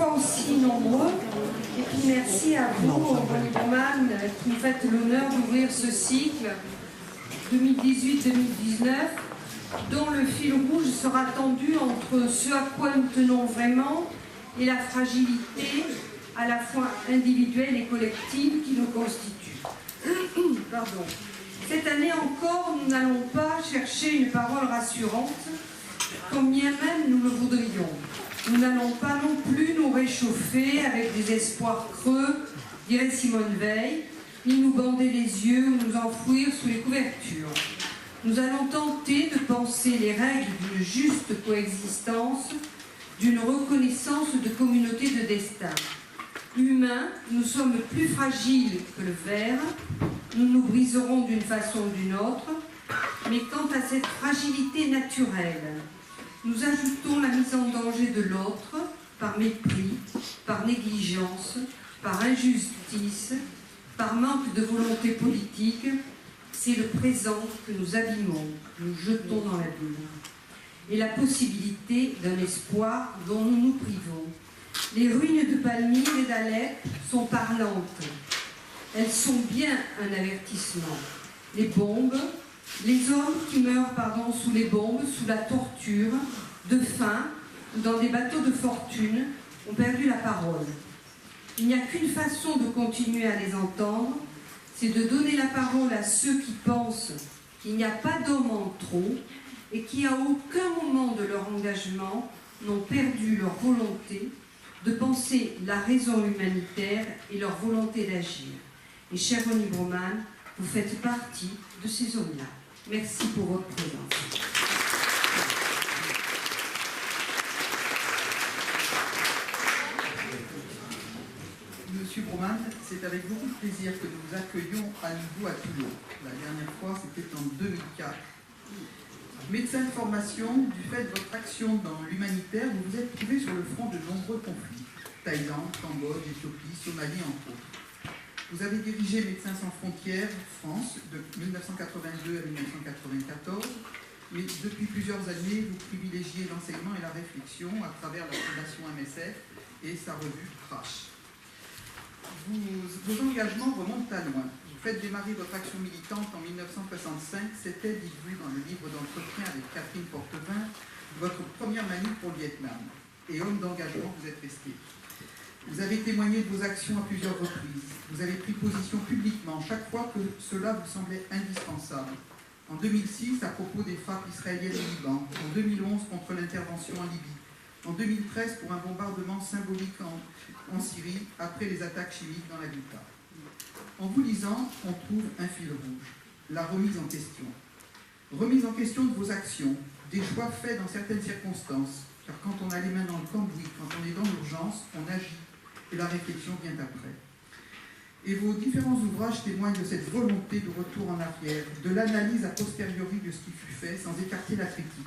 fois aussi nombreux. Et puis merci à vous, Ronnie Broman, qui nous faites l'honneur d'ouvrir ce cycle 2018-2019, dont le fil rouge sera tendu entre ce à quoi nous tenons vraiment et la fragilité à la fois individuelle et collective qui nous constitue. Pardon. Cette année encore, nous n'allons pas chercher une parole rassurante, combien même nous le voudrions. Nous n'allons pas non plus nous réchauffer avec des espoirs creux, dirait Simone Veil, ni nous bander les yeux ou nous enfouir sous les couvertures. Nous allons tenter de penser les règles d'une juste coexistence, d'une reconnaissance de communauté de destin. Humains, nous sommes plus fragiles que le verre, nous nous briserons d'une façon ou d'une autre, mais quant à cette fragilité naturelle, nous ajoutons la mise en danger de l'autre par mépris, par négligence, par injustice, par manque de volonté politique. C'est le présent que nous abîmons, que nous jetons dans l'abîme. Et la possibilité d'un espoir dont nous nous privons. Les ruines de Palmyre et d'Alep sont parlantes. Elles sont bien un avertissement. Les bombes, les hommes qui meurent sous les bombes, sous la torture, de faim ou dans des bateaux de fortune, ont perdu la parole. Il n'y a qu'une façon de continuer à les entendre, c'est de donner la parole à ceux qui pensent qu'il n'y a pas d'hommes en trop et qui, à aucun moment de leur engagement, n'ont perdu leur volonté de penser la raison humanitaire et leur volonté d'agir. Et cher Ronnie Broman, vous faites partie de ces hommes-là. Merci pour votre présence. Monsieur Broman, c'est avec beaucoup de plaisir que nous vous accueillons à nouveau à Toulon. La dernière fois, c'était en 2004. Médecin de formation, du fait de votre action dans l'humanitaire, vous vous êtes trouvé sur le front de nombreux conflits. Thaïlande, Cambodge, Éthiopie, Somalie, entre autres. Vous avez dirigé Médecins sans frontières France de 1982 à 1994, mais depuis plusieurs années, vous privilégiez l'enseignement et la réflexion à travers la Fondation MSF et sa revue Crash. Vos engagements remontent à loin. Vous faites démarrer votre action militante en 1965. C'était, dites-vous dans le livre d'entretien avec Catherine Portevin, votre première manif pour le Vietnam. Et homme d'engagement, vous êtes resté. Vous avez témoigné de vos actions à plusieurs reprises. Vous avez pris position publiquement chaque fois que cela vous semblait indispensable. En 2006, à propos des frappes israéliennes au Liban. En 2011, contre l'intervention en Libye. En 2013, pour un bombardement symbolique en Syrie, après les attaques chimiques dans la Ghouta. En vous lisant, on trouve un fil rouge, la remise en question. Remise en question de vos actions, des choix faits dans certaines circonstances, car quand on a les mains dans le cambouis, quand on est dans l'urgence, on agit, et la réflexion vient après. Et vos différents ouvrages témoignent de cette volonté de retour en arrière, de l'analyse a posteriori de ce qui fut fait, sans écarter la critique.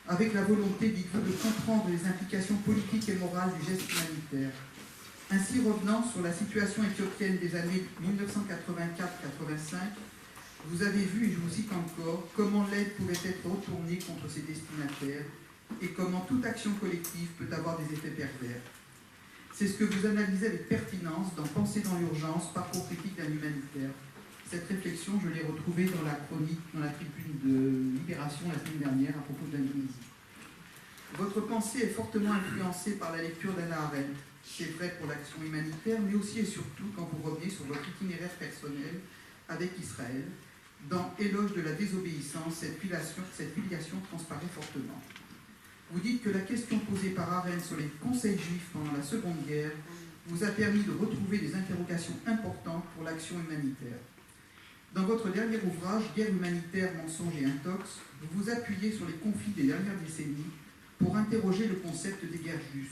Avec la volonté, dites-vous, de comprendre les implications politiques et morales du geste humanitaire. Ainsi, revenant sur la situation éthiopienne des années 1984-85, vous avez vu, et je vous cite encore, comment l'aide pouvait être retournée contre ses destinataires et comment toute action collective peut avoir des effets pervers. C'est ce que vous analysez avec pertinence dans Penser dans l'urgence, parcours critique d'un humanitaire. Cette réflexion, je l'ai retrouvée dans la chronique, dans la tribune de Libération la semaine dernière à propos de l'Indonésie. Votre pensée est fortement influencée par la lecture d'Hannah Arendt. C'est vrai pour l'action humanitaire, mais aussi et surtout quand vous revenez sur votre itinéraire personnel avec Israël. Dans Éloge de la désobéissance, cette filiation transparaît fortement. Vous dites que la question posée par Arendt sur les conseils juifs pendant la Seconde Guerre vous a permis de retrouver des interrogations importantes pour l'action humanitaire. Dans votre dernier ouvrage, Guerre humanitaire, mensonge et intox, vous vous appuyez sur les conflits des dernières décennies pour interroger le concept des guerres justes.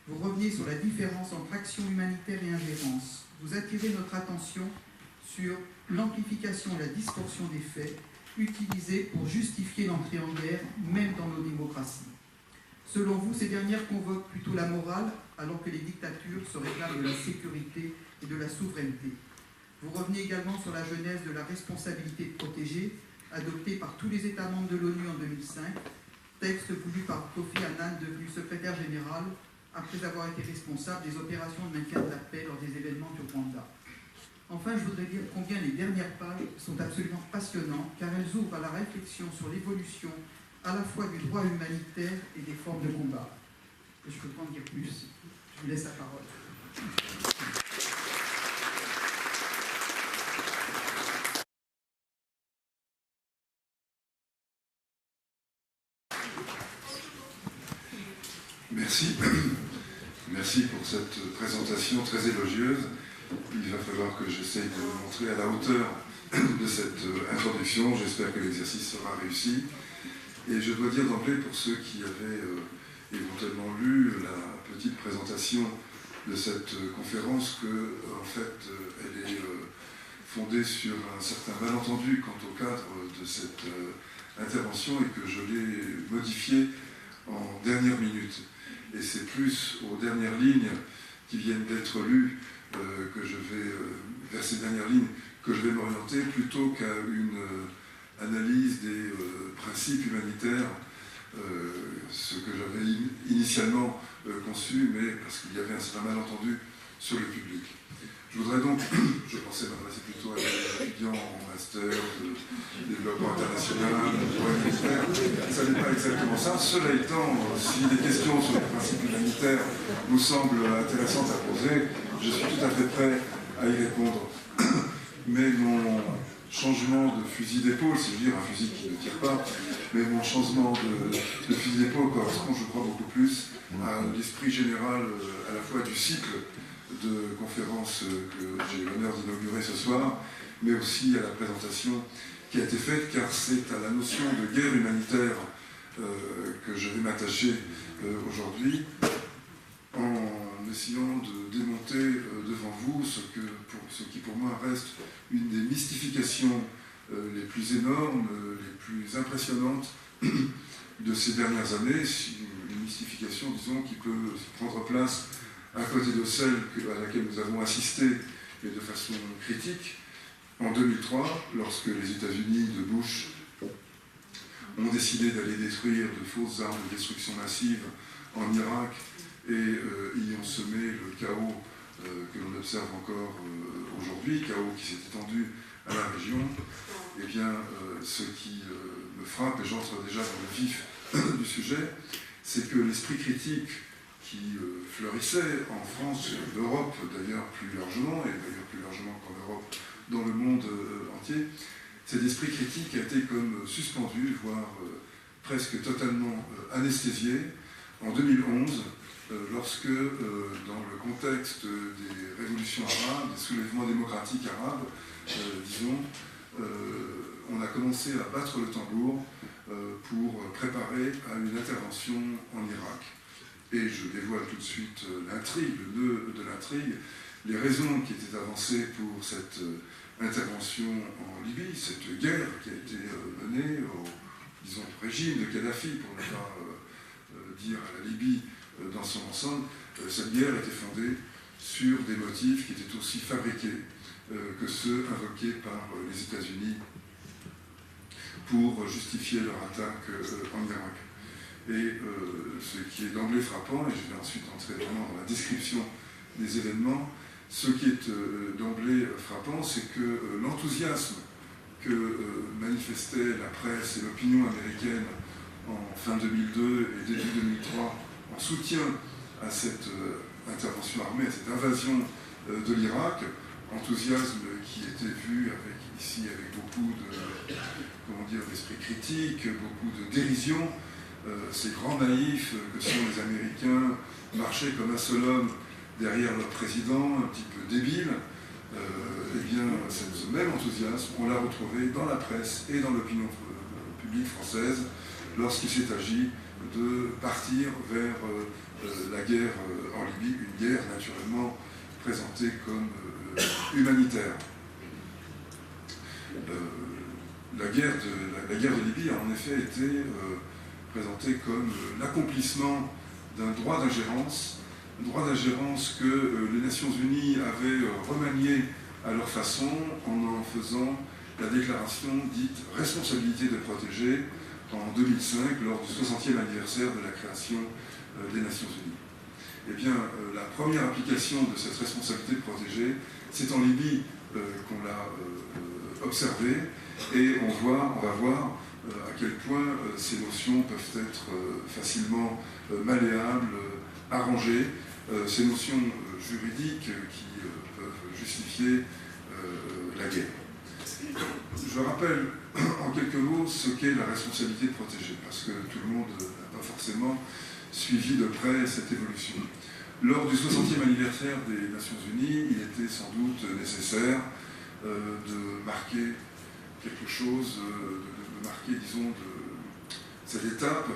Vous revenez sur la différence entre action humanitaire et ingérence. Vous attirez notre attention sur l'amplification et la distorsion des faits utilisés pour justifier l'entrée en guerre, même dans nos démocraties. Selon vous, ces dernières convoquent plutôt la morale, alors que les dictatures se réclament de la sécurité et de la souveraineté. Vous revenez également sur la genèse de la responsabilité de protéger, adoptée par tous les États membres de l'ONU en 2005, texte voulu par Kofi Annan, devenu secrétaire général, après avoir été responsable des opérations de maintien de la paix lors des événements du Rwanda. Enfin, je voudrais dire combien les dernières pages sont absolument passionnantes, car elles ouvrent à la réflexion sur l'évolution à la fois du droit humanitaire et des formes de combat. Et je peux pas en dire plus. Je vous laisse la parole. Merci. Merci pour cette présentation très élogieuse. Il va falloir que j'essaye de me montrer à la hauteur de cette introduction. J'espère que l'exercice sera réussi. Et je dois dire d'emblée, pour ceux qui avaient éventuellement lu la petite présentation de cette conférence, que en fait, elle est fondée sur un certain malentendu quant au cadre de cette intervention et que je l'ai modifiée en dernière minute. Et c'est plus aux dernières lignes qui viennent d'être lues que je vais, vers ces dernières lignes, que je vais m'orienter plutôt qu'à une analyse des principes humanitaires, ce que j'avais initialement conçu, mais parce qu'il y avait un certain malentendu sur le public. Je voudrais donc, je pensais m'adresser plutôt à des étudiants en master de développement international, de droit humanitaire. Ça n'est pas exactement ça. Cela étant, si des questions sur les principes humanitaires vous semblent intéressantes à poser, je suis tout à fait prêt à y répondre. Mais mon changement de fusil d'épaule, c'est-à-dire un fusil qui ne tire pas, mais mon changement de fusil d'épaule correspond, je crois, beaucoup plus à l'esprit général à la fois du cycle de conférences que j'ai l'honneur d'inaugurer ce soir, mais aussi à la présentation qui a été faite, car c'est à la notion de guerre humanitaire que je vais m'attacher aujourd'hui, en essayant de démonter devant vous ce qui pour moi reste une des mystifications les plus énormes, les plus impressionnantes de ces dernières années, une mystification, disons, qui peut prendre place à côté de celle à laquelle nous avons assisté, mais de façon critique, en 2003, lorsque les États-Unis de Bush ont décidé d'aller détruire de fausses armes de destruction massive en Irak et y ont semé le chaos que l'on observe encore aujourd'hui, chaos qui s'est étendu à la région. Eh bien, ce qui me frappe, et j'entre déjà dans le vif du sujet, c'est que l'esprit critique qui fleurissait en France, en Europe d'ailleurs plus largement, et d'ailleurs plus largement qu'en Europe, dans le monde entier, cet esprit critique a été comme suspendu, voire presque totalement anesthésié en 2011, lorsque, dans le contexte des révolutions arabes, des soulèvements démocratiques arabes, disons, on a commencé à battre le tambour pour préparer à une intervention en Irak. Et je dévoile tout de suite l'intrigue, le nœud de l'intrigue, les raisons qui étaient avancées pour cette intervention en Libye, cette guerre qui a été menée au, disons, régime de Kadhafi, pour ne pas dire à la Libye dans son ensemble. Cette guerre était fondée sur des motifs qui étaient aussi fabriqués que ceux invoqués par les États-Unis pour justifier leur attaque en Irak. Et ce qui est d'emblée frappant, et je vais ensuite entrer vraiment dans la description des événements, ce qui est d'emblée frappant, c'est que l'enthousiasme que manifestait la presse et l'opinion américaine en fin 2002 et début 2003 en soutien à cette intervention armée, à cette invasion de l'Irak, enthousiasme qui était vu ici avec beaucoup d'esprit critique, beaucoup de dérision. Ces grands naïfs que sont les Américains marchaient comme un seul homme derrière leur président, un petit peu débile. Eh bien, ce même enthousiasme, on l'a retrouvé dans la presse et dans l'opinion publique française lorsqu'il s'est agi de partir vers la guerre en Libye, une guerre naturellement présentée comme humanitaire. La guerre de Libye a en effet été présentée comme l'accomplissement d'un droit d'ingérence que les Nations Unies avaient remanié à leur façon en faisant la déclaration dite « responsabilité de protéger » en 2005 lors du 60e anniversaire de la création des Nations Unies. eh bien, la première application de cette responsabilité de protéger, c'est en Libye qu'on l'a observé, et on va voir à quel point ces notions peuvent être facilement malléables, arrangées, ces notions juridiques qui peuvent justifier la guerre. Je rappelle en quelques mots ce qu'est la responsabilité de protéger, parce que tout le monde n'a pas forcément suivi de près cette évolution. Lors du 60e anniversaire des Nations Unies, il était sans doute nécessaire de marquer quelque chose, de marquer, disons, cette étape,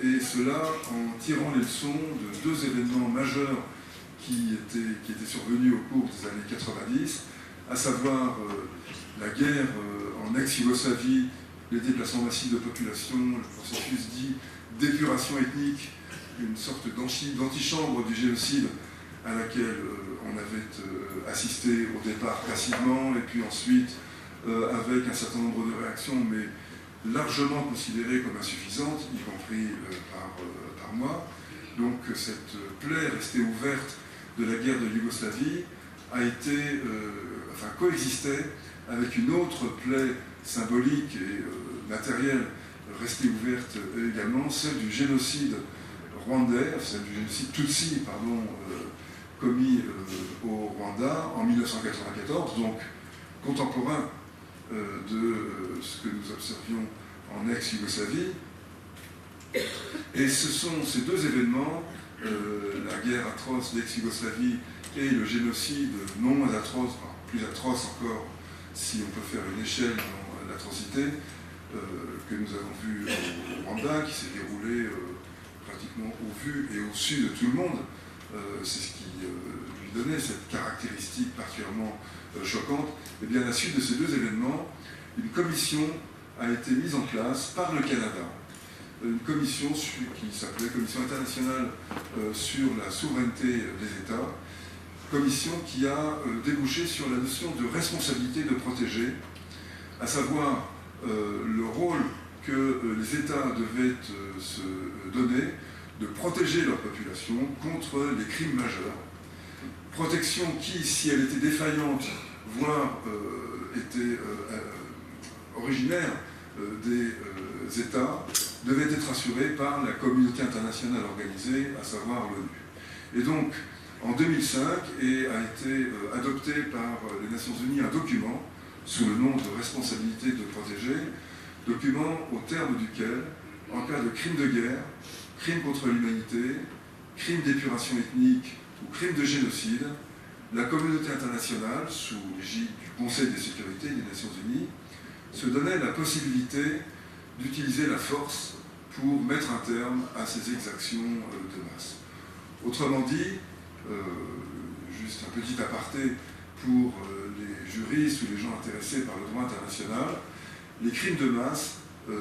et cela en tirant les leçons de deux événements majeurs qui étaient survenus au cours des années 90, à savoir la guerre en ex-Yougoslavie, les déplacements massifs de population, le processus dit d'épuration ethnique, une sorte d'antichambre du génocide à laquelle on avait assisté au départ passivement, et puis ensuite avec un certain nombre de réactions, mais largement considérées comme insuffisantes, y compris par moi. Donc cette plaie restée ouverte de la guerre de Yougoslavie a été, coexistait avec une autre plaie symbolique et matérielle restée ouverte également, celle du génocide rwandais, celle du génocide Tutsi, commis au Rwanda en 1994, donc contemporain de ce que nous observions en ex-Yougoslavie. Et ce sont ces deux événements, la guerre atroce d'ex-Yougoslavie et le génocide non atroce, enfin, plus atroce encore, si on peut faire une échelle dans l'atrocité, que nous avons vu au Rwanda, qui s'est déroulé pratiquement au vu et au su de tout le monde. C'est ce qui lui donnait cette caractéristique particulièrement choquante. Et bien, à la suite de ces deux événements, une commission a été mise en place par le Canada. Une commission qui s'appelait Commission internationale sur la souveraineté des États, commission qui a débouché sur la notion de responsabilité de protéger, à savoir le rôle que les États devaient se donner de protéger leur population contre les crimes majeurs. Protection qui, si elle était défaillante, voire était originaire des États, devait être assurée par la communauté internationale organisée, à savoir l'ONU. Et donc, en 2005, a été adopté par les Nations Unies un document sous le nom de responsabilité de protéger, document au terme duquel, en cas de crime de guerre, crime contre l'humanité, crime d'épuration ethnique ou crime de génocide, la communauté internationale, sous l'égide du Conseil de sécurité des Nations Unies, se donnait la possibilité d'utiliser la force pour mettre un terme à ces exactions de masse. Autrement dit, juste un petit aparté pour les juristes ou les gens intéressés par le droit international, les crimes de masse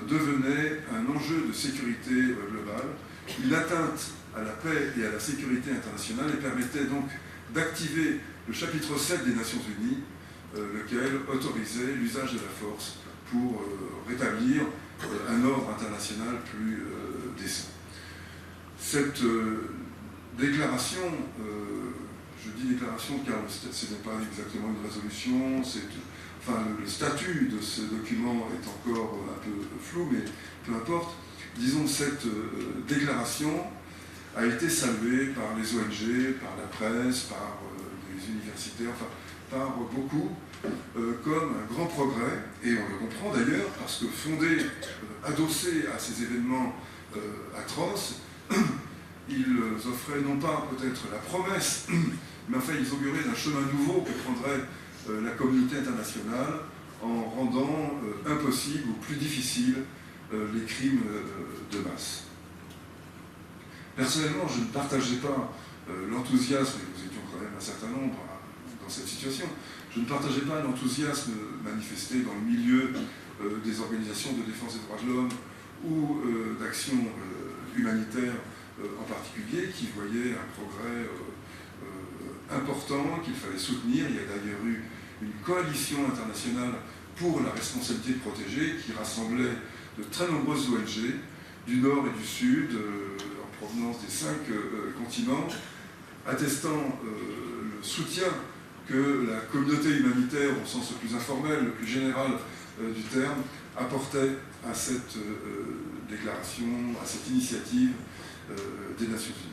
devenaient un enjeu de sécurité globale, une atteinte à la paix et à la sécurité internationale, et permettait donc d'activer le chapitre 7 des Nations Unies, lequel autorisait l'usage de la force pour rétablir un ordre international plus décent. Cette déclaration, je dis déclaration car ce n'est pas exactement une résolution, le statut de ce document est encore un peu flou, mais peu importe. Disons, cette déclaration a été saluée par les ONG, par la presse, par les universitaires, par beaucoup, comme un grand progrès, et on le comprend d'ailleurs, parce que fondé, adossé à ces événements atroces, ils offraient non pas peut-être la promesse, mais enfin ils auguraient d'un chemin nouveau que prendrait la communauté internationale en rendant impossible ou plus difficile les crimes de masse. Personnellement, je ne partageais pas l'enthousiasme, et nous étions quand même un certain nombre dans cette situation, je ne partageais pas l'enthousiasme manifesté dans le milieu des organisations de défense des droits de l'homme ou d'action humanitaire en particulier, qui voyaient un progrès important qu'il fallait soutenir. Il y a d'ailleurs eu une coalition internationale pour la responsabilité de protéger qui rassemblait de très nombreuses ONG du Nord et du Sud, en provenance des 5 continents, attestant le soutien que la communauté humanitaire, au sens le plus informel, le plus général du terme, apportait à cette déclaration, à cette initiative des Nations Unies.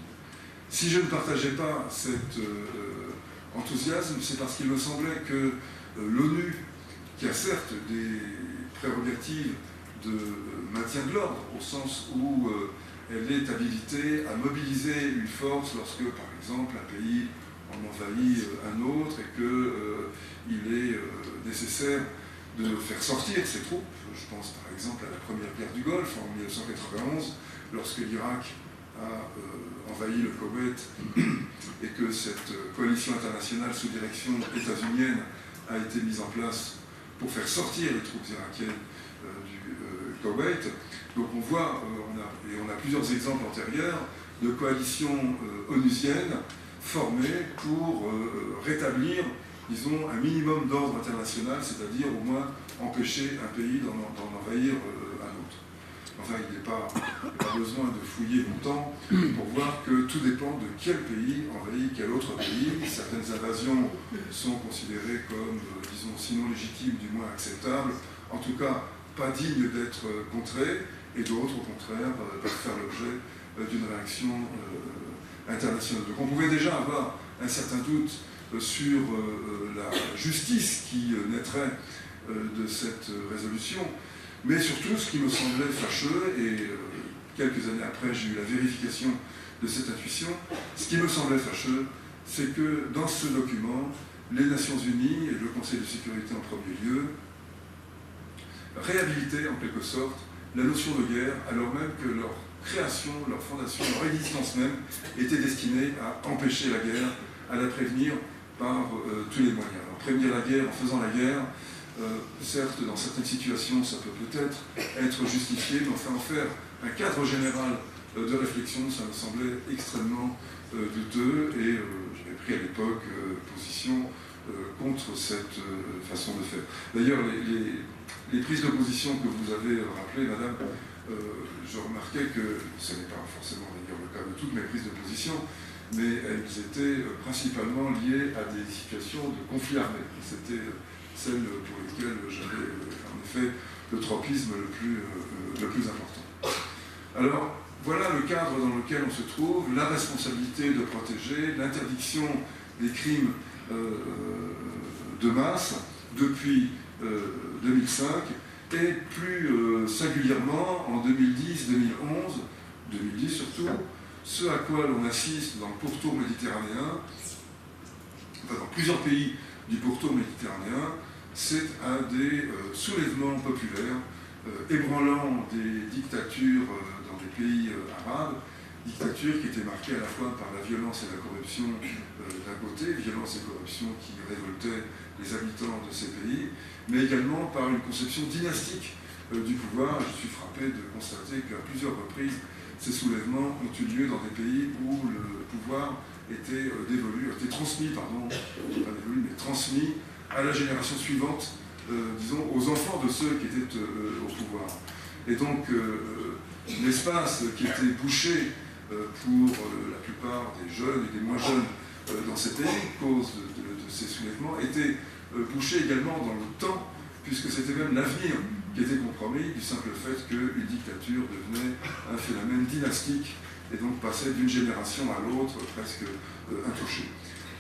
Si je ne partageais pas cet enthousiasme, c'est parce qu'il me semblait que l'ONU, qui a certes des prérogatives de maintien de l'ordre, au sens où elle est habilitée à mobiliser une force lorsque, par exemple, un pays en envahit un autre et qu'il est nécessaire de faire sortir ses troupes. Je pense par exemple à la première guerre du Golfe en 1991, lorsque l'Irak a envahi le Koweït et que cette coalition internationale sous direction états-unienne a été mise en place pour faire sortir les troupes irakiennes du Koweït. Donc on voit, on a plusieurs exemples antérieurs de coalitions onusiennes formées pour rétablir, disons, un minimum d'ordre international, c'est-à-dire au moins empêcher un pays d'en envahir un autre. Enfin, il n'y a pas besoin de fouiller longtemps pour voir que tout dépend de quel pays envahit quel autre pays. Certaines invasions sont considérées comme, disons, sinon légitimes, du moins acceptables, en tout cas pas dignes d'être contrées, et d'autres, au contraire, peuvent faire l'objet d'une réaction internationale. Donc on pouvait déjà avoir un certain doute sur la justice qui naîtrait de cette résolution, mais surtout ce qui me semblait fâcheux, et quelques années après j'ai eu la vérification de cette intuition, ce qui me semblait fâcheux, c'est que dans ce document, les Nations Unies et le Conseil de sécurité en premier lieu réhabilitaient en quelque sorte la notion de guerre, alors même que leur création, leur fondation, leur existence même était destinée à empêcher la guerre, à la prévenir par tous les moyens. Alors, prévenir la guerre en faisant la guerre, certes, dans certaines situations, ça peut peut-être être justifié, mais enfin en faire un cadre général de réflexion, ça me semblait extrêmement douteux, et j'avais pris à l'époque position contre cette façon de faire. D'ailleurs, les prises de position que vous avez rappelées, Madame, je remarquais que ce n'est pas forcément d'ailleurs le cas de toutes mes prises de position, mais elles étaient principalement liées à des situations de conflit armé. C'était celles pour lesquelles j'avais en effet le tropisme le plus important. Alors, voilà le cadre dans lequel on se trouve, la responsabilité de protéger, l'interdiction des crimes de masse depuis 2005, et plus singulièrement en 2010, 2011, 2010 surtout, ce à quoi l'on assiste dans le pourtour méditerranéen, enfin dans plusieurs pays du pourtour méditerranéen, c'est à des soulèvements populaires ébranlant des dictatures dans des pays arabes, dictatures qui étaient marquées à la fois par la violence et la corruption d'un côté, violence et corruption qui révoltaient les habitants de ces pays, mais également par une conception dynastique du pouvoir. Je suis frappé de constater qu'à plusieurs reprises, ces soulèvements ont eu lieu dans des pays où le pouvoir était transmis à la génération suivante, disons, aux enfants de ceux qui étaient au pouvoir. Et donc, l'espace qui était bouché pour la plupart des jeunes et des moins jeunes dans ces pays, cause de ces soulèvements, était bouché également dans le temps, puisque c'était même l'avenir qui était compromis du simple fait qu'une dictature devenait un phénomène dynastique et donc passait d'une génération à l'autre presque intouché.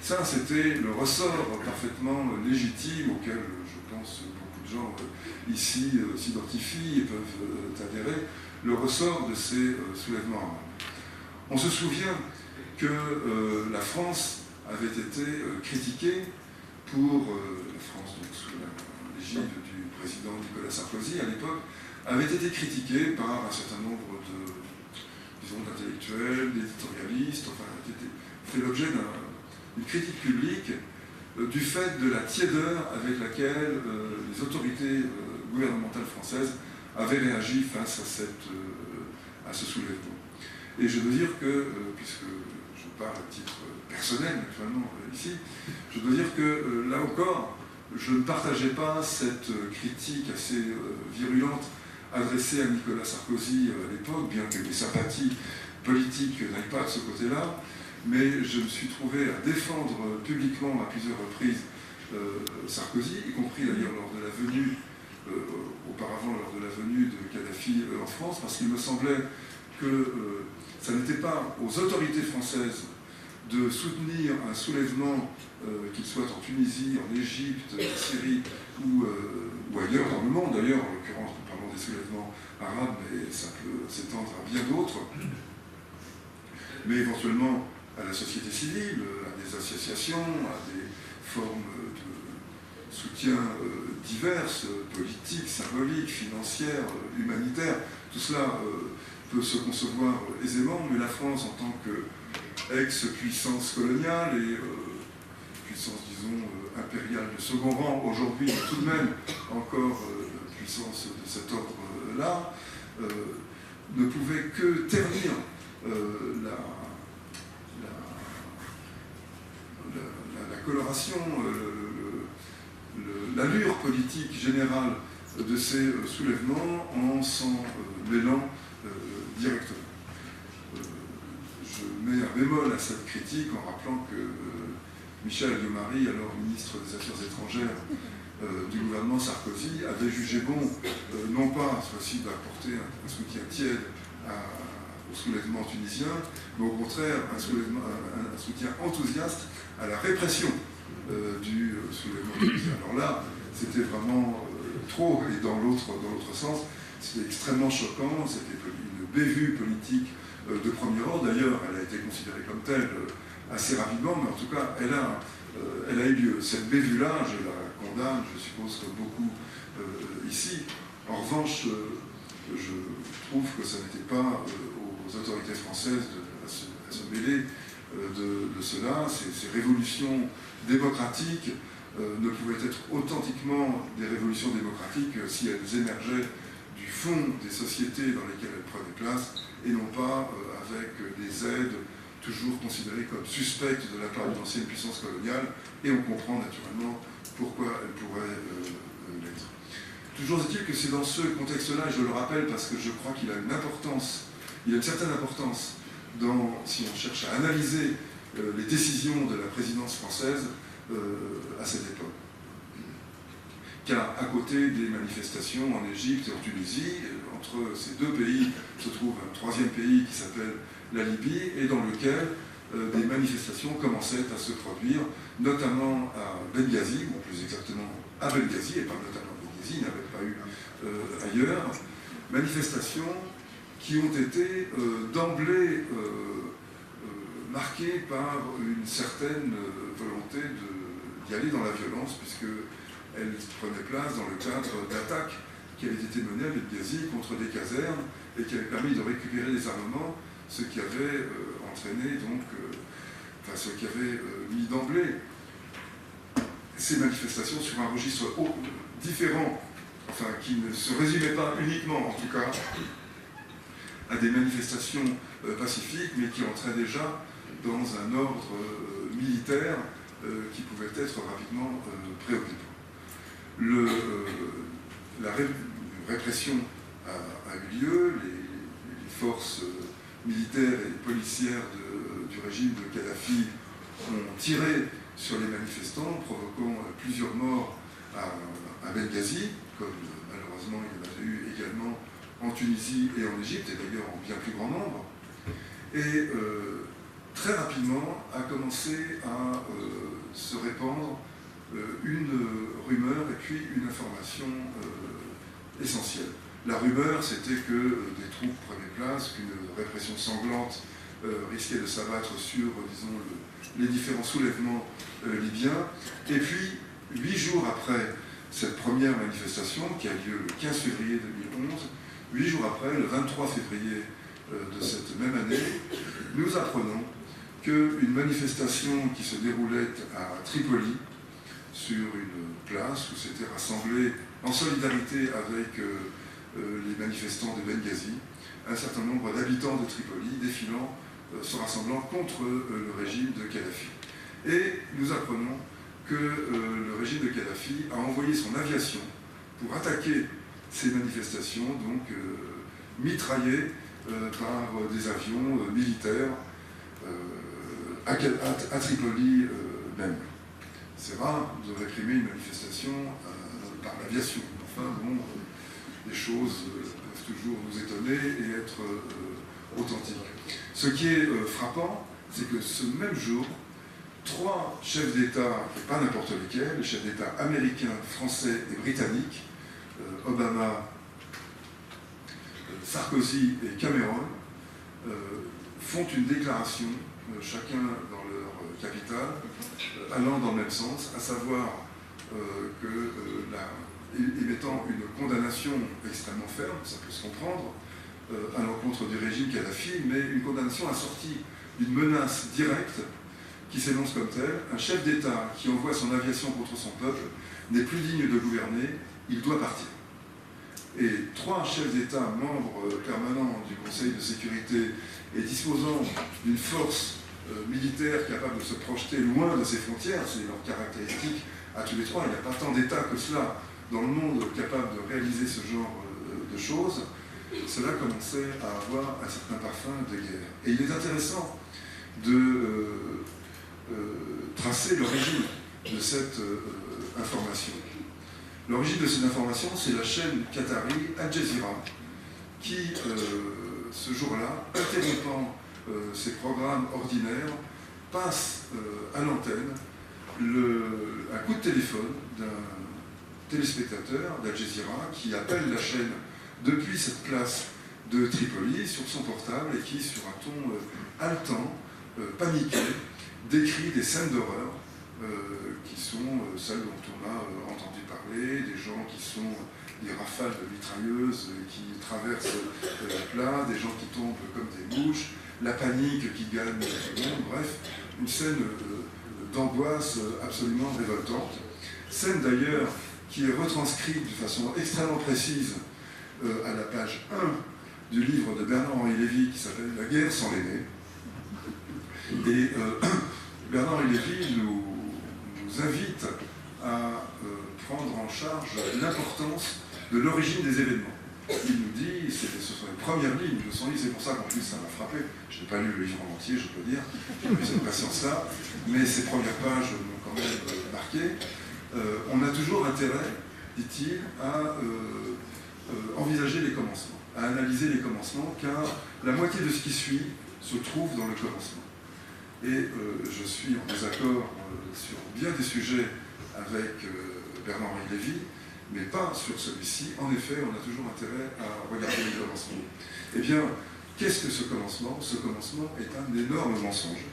Ça, c'était le ressort parfaitement légitime auquel, je pense, beaucoup de gens ici s'identifient et peuvent adhérer, le ressort de ces soulèvements arabes. On se souvient que la France avait été critiquée pour, la France donc sous l'égide du président Nicolas Sarkozy à l'époque, avait été critiquée par un certain nombre d'intellectuels, d'éditorialistes, enfin, fait l'objet d'une critique publique du fait de la tiédeur avec laquelle les autorités gouvernementales françaises avaient réagi face à ce soulèvement. Et je veux dire que, puisque je parle à titre personnel naturellement ici, je dois dire que là encore, je ne partageais pas cette critique assez virulente adressée à Nicolas Sarkozy à l'époque, bien que mes sympathies politique n'aille pas de ce côté-là, mais je me suis trouvé à défendre publiquement à plusieurs reprises Sarkozy, y compris d'ailleurs lors de la venue, auparavant lors de la venue de Kadhafi en France, parce qu'il me semblait que ça n'était pas aux autorités françaises de soutenir un soulèvement, qu'il soit en Tunisie, en Égypte, en Syrie ou ailleurs dans le monde. D'ailleurs, en l'occurrence, nous parlons des soulèvements arabes, mais ça peut s'étendre à bien d'autres. Mais éventuellement à la société civile, à des associations, à des formes de soutien diverses, politiques, symboliques, financières, humanitaires. Tout cela peut se concevoir aisément, mais la France, en tant qu'ex-puissance coloniale et puissance, disons, impériale de second rang, aujourd'hui, mais tout de même encore puissance de cet ordre-là, ne pouvait que ternir la coloration, l'allure politique générale de ces soulèvements en s'en mêlant directement. Je mets un bémol à cette critique en rappelant que Michel Alliot-Marie, alors ministre des Affaires étrangères du gouvernement Sarkozy, avait jugé bon, non pas cette fois-ci d'apporter un soutien tiède au soulèvement tunisien, mais au contraire un soutien enthousiaste à la répression du soulèvement tunisien. Alors là, c'était vraiment trop, et dans l'autre sens, c'était extrêmement choquant, c'était une bévue politique de premier ordre. D'ailleurs, elle a été considérée comme telle assez rapidement, mais en tout cas, elle a eu lieu. Cette bévue-là, je la condamne, je suppose, comme beaucoup ici. En revanche, je trouve que ça n'était pas aux autorités françaises à se mêler de cela. Ces révolutions démocratiques ne pouvaient être authentiquement des révolutions démocratiques si elles émergeaient du fond des sociétés dans lesquelles elles prenaient place, et non pas avec des aides toujours considérées comme suspectes de la part d'une ancienne puissance coloniale, et on comprend naturellement pourquoi elles pourraient l'être. Toujours est-il que c'est dans ce contexte-là, et je le rappelle parce que je crois qu'il a une importance, il a une certaine importance si on cherche à analyser les décisions de la présidence française à cette époque. Car à côté des manifestations en Égypte et en Tunisie, entre ces deux pays se trouve un troisième pays qui s'appelle la Libye, et dans lequel des manifestations commençaient à se produire, notamment à Benghazi, ou plus exactement à Benghazi, et pas notamment à Benghazi, il n'y avait pas eu ailleurs, manifestations qui ont été d'emblée marquées par une certaine volonté d'y aller dans la violence, puisqu'elles prenaient place dans le cadre d'attaques qui avaient été menées à Benghazi contre des casernes et qui avaient permis de récupérer des armements, ce qui avait entraîné donc, ce qui avait mis d'emblée ces manifestations sur un registre différent, qui ne se résumait pas uniquement, en tout cas, à des manifestations pacifiques, mais qui entraient déjà dans un ordre militaire qui pouvait être rapidement préoccupant. La répression a eu lieu, les forces militaires et policières du régime de Kadhafi ont tiré sur les manifestants, provoquant plusieurs morts à Benghazi, comme malheureusement il y en avait eu également en Tunisie et en Égypte, et d'ailleurs en bien plus grand nombre. Et très rapidement a commencé à se répandre une rumeur et puis une information essentielle. La rumeur, c'était que des troupes prenaient place, qu'une répression sanglante risquait de s'abattre sur, disons, les différents soulèvements libyens. Et puis, 8 jours après cette première manifestation, qui a lieu le 15 février 2011, 8 jours après, le 23 février de cette même année, nous apprenons qu'une manifestation qui se déroulait à Tripoli, sur une place où s'étaient rassemblés en solidarité avec les manifestants de Benghazi, un certain nombre d'habitants de Tripoli défilant, se rassemblant contre le régime de Kadhafi. Et nous apprenons que le régime de Kadhafi a envoyé son aviation pour attaquer ces manifestations, donc mitrailler par des avions militaires à Tripoli même. C'est rare de réprimer une manifestation par l'aviation. Enfin, bon, les choses peuvent toujours nous étonner et être authentiques. Ce qui est frappant, c'est que ce même jour, 3 chefs d'État, et pas n'importe lesquels, les chefs d'État américains, français et britanniques, Obama, Sarkozy et Cameron, font une déclaration, chacun dans leur capitale, allant dans le même sens, à savoir émettant une condamnation extrêmement ferme, ça peut se comprendre, à l'encontre du régime Kadhafi, mais une condamnation assortie d'une menace directe qui s'énonce comme telle: un chef d'État qui envoie son aviation contre son peuple n'est plus digne de gouverner, il doit partir. Et 3 chefs d'État membres permanents du Conseil de sécurité et disposant d'une force militaire capable de se projeter loin de ses frontières, c'est leur caractéristique à tous les 3, il n'y a pas tant d'États que cela dans le monde capable de réaliser ce genre de choses, cela commençait à avoir un certain parfum de guerre. Et il est intéressant de tracer l'origine de cette information. L'origine de cette information, c'est la chaîne qatari Al Jazeera qui, ce jour-là, interrompant ses programmes ordinaires, passe à l'antenne un coup de téléphone d'un téléspectateur d'Al Jazeera qui appelle la chaîne depuis cette place de Tripoli sur son portable et qui, sur un ton haletant, paniqué, décrit des scènes d'horreur qui sont celles dont on a entendu parler, des gens qui sont des rafales de mitrailleuses qui traversent la place, des gens qui tombent comme des mouches, la panique qui gagne tout le monde, bref, une scène d'angoisse absolument révoltante. Scène d'ailleurs qui est retranscrite de façon extrêmement précise à la page 1 du livre de Bernard-Henri Lévy qui s'appelle « La guerre sans l'aîné ». Et Bernard-Henri Lévy nous invite à prendre en charge l'importance de l'origine des événements. Il nous dit, ce sont les premières lignes de son livre, c'est pour ça qu'en plus ça m'a frappé. Je n'ai pas lu le livre en entier, je peux dire, j'ai eu cette patience-là, mais ces premières pages m'ont quand même marqué. On a toujours intérêt, dit-il, à envisager les commencements, à analyser les commencements, car la moitié de ce qui suit se trouve dans le commencement. Et je suis en désaccord sur bien des sujets avec Bernard-Henri Lévy, mais pas sur celui-ci. En effet, on a toujours intérêt à regarder les commencements. Eh bien, qu'est-ce que ce commencement? Ce commencement est un énorme mensonge.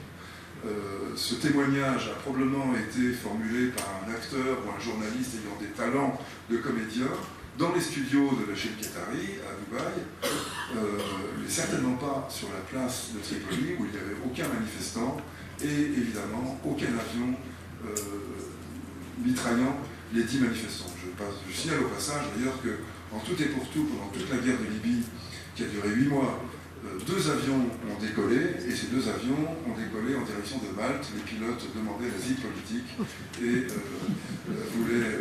Ce témoignage a probablement été formulé par un acteur ou un journaliste ayant des talents de comédien dans les studios de la chaîne qatari à Dubaï, mais certainement pas sur la place de Tripoli où il n'y avait aucun manifestant et évidemment aucun avion mitraillant les 10 manifestants. Je signale au passage d'ailleurs qu'en tout et pour tout, pendant toute la guerre de Libye, qui a duré 8 mois, 2 avions ont décollé, et ces 2 avions ont décollé en direction de Malte. Les pilotes demandaient l'asile politique et voulaient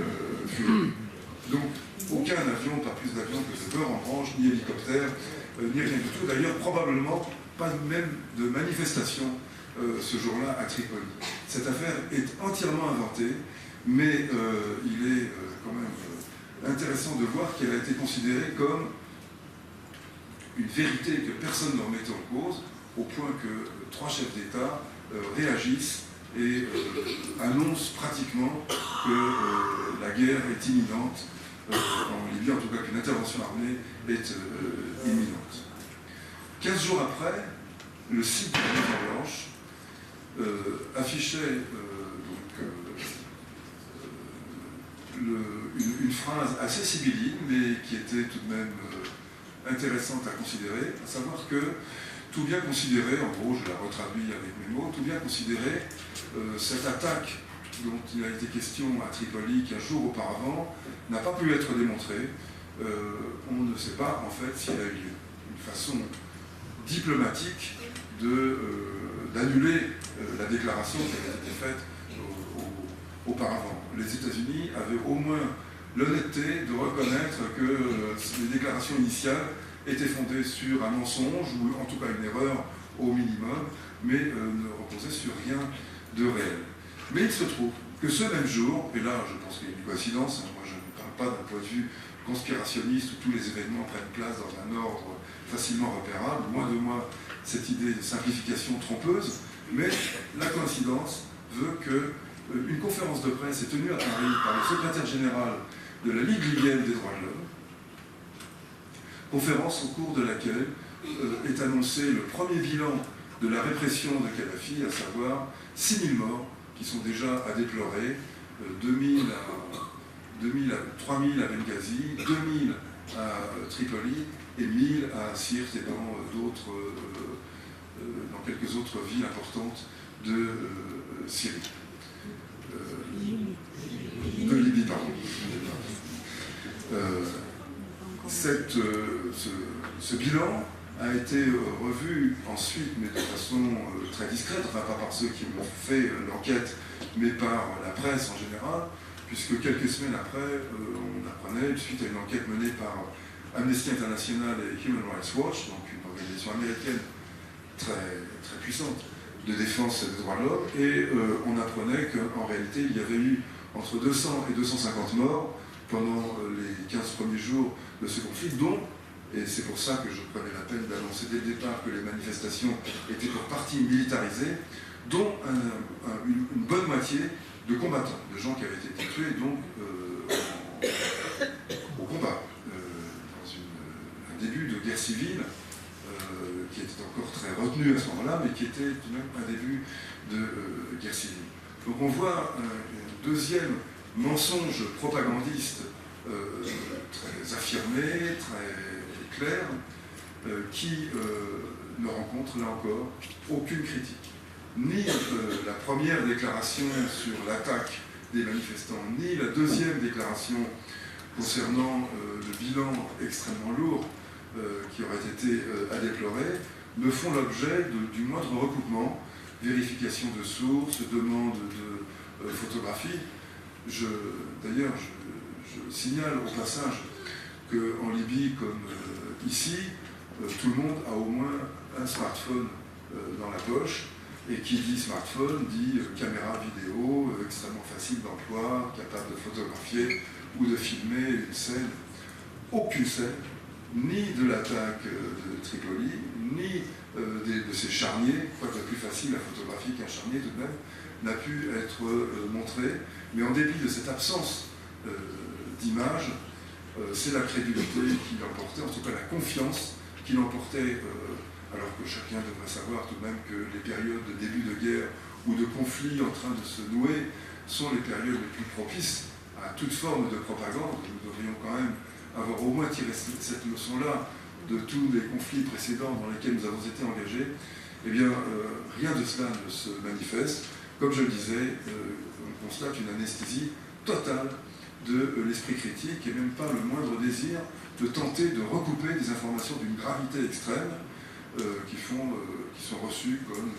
fuir. Donc, aucun avion, pas plus d'avions que de beurre en branche, ni hélicoptère, ni rien du tout. D'ailleurs, probablement pas même de manifestation ce jour-là à Tripoli. Cette affaire est entièrement inventée, mais il est quand même intéressant de voir qu'elle a été considérée comme une vérité que personne ne remettait en cause, au point que 3 chefs d'État réagissent et annoncent pratiquement que la guerre est imminente, en Libye, en tout cas qu'une intervention armée est imminente. 15 jours après, le site de la Maison-Blanche affichait une phrase assez sibylline, mais qui était tout de même intéressante à considérer, à savoir que tout bien considéré, en gros je la retraduis avec mes mots, tout bien considéré, cette attaque dont il a été question à Tripoli 15 jours auparavant n'a pas pu être démontrée. On ne sait pas en fait si elle a eu lieu. Une façon diplomatique d'annuler la déclaration qui avait été faite auparavant. Les États-Unis avaient au moins l'honnêteté de reconnaître que les déclarations initiales était fondée sur un mensonge, ou en tout cas une erreur au minimum, mais ne reposait sur rien de réel. Mais il se trouve que ce même jour, et là je pense qu'il y a une coïncidence, moi je ne parle pas d'un point de vue conspirationniste où tous les événements prennent place dans un ordre facilement repérable, loin de moi cette idée de simplification trompeuse, mais la coïncidence veut qu'une conférence de presse est tenue à Paris par le secrétaire général de la Ligue libyenne des droits de l'homme, conférence au cours de laquelle est annoncé le premier bilan de la répression de Kadhafi, à savoir 6 000 morts qui sont déjà à déplorer, 3 000 à Benghazi, 2 000 à Tripoli et 1 000 à Sirte et dans quelques autres villes importantes de Syrie. De Libye, pardon. Ce bilan a été revu ensuite, mais de façon très discrète, enfin pas par ceux qui ont fait l'enquête, mais par la presse en général, puisque quelques semaines après, on apprenait, suite à une enquête menée par Amnesty International et Human Rights Watch, donc une organisation américaine très, très puissante de défense des droits de l'homme, et on apprenait qu'en réalité, il y avait eu entre 200 et 250 morts pendant les 15 premiers jours de ce conflit, dont, et c'est pour ça que je prenais la peine d'annoncer dès le départ que les manifestations étaient pour partie militarisées, dont une bonne moitié de combattants, de gens qui avaient été tués donc au combat, dans un début de guerre civile qui était encore très retenu à ce moment-là, mais qui était tout de même un début de guerre civile. Donc on voit un deuxième mensonge propagandiste très affirmé, très clair, qui ne rencontre là encore aucune critique. Ni la première déclaration sur l'attaque des manifestants, ni la deuxième déclaration concernant le bilan extrêmement lourd qui aurait été à déplorer, ne font l'objet du moindre recoupement, vérification de sources, demande de photographie. D'ailleurs, je signale au passage qu'en Libye, comme ici, tout le monde a au moins un smartphone dans la poche, et qui dit smartphone dit caméra vidéo, extrêmement facile d'emploi, capable de photographier ou de filmer une scène. Aucune scène, ni de l'attaque de Tripoli, ni de ces charniers, quoi de plus facile à photographier qu'un charnier tout de même, n'a pu être montré. Mais en dépit de cette absence d'image, c'est la crédulité qui l'emportait, en tout cas la confiance qui l'emportait, alors que chacun devrait savoir tout de même que les périodes de début de guerre ou de conflit en train de se nouer sont les périodes les plus propices à toute forme de propagande. Nous devrions quand même avoir au moins tiré cette leçon-là de tous les conflits précédents dans lesquels nous avons été engagés. Eh bien, rien de cela ne se manifeste. Comme je le disais, on constate une anesthésie totale de l'esprit critique et même pas le moindre désir de tenter de recouper des informations d'une gravité extrême qui sont reçues comme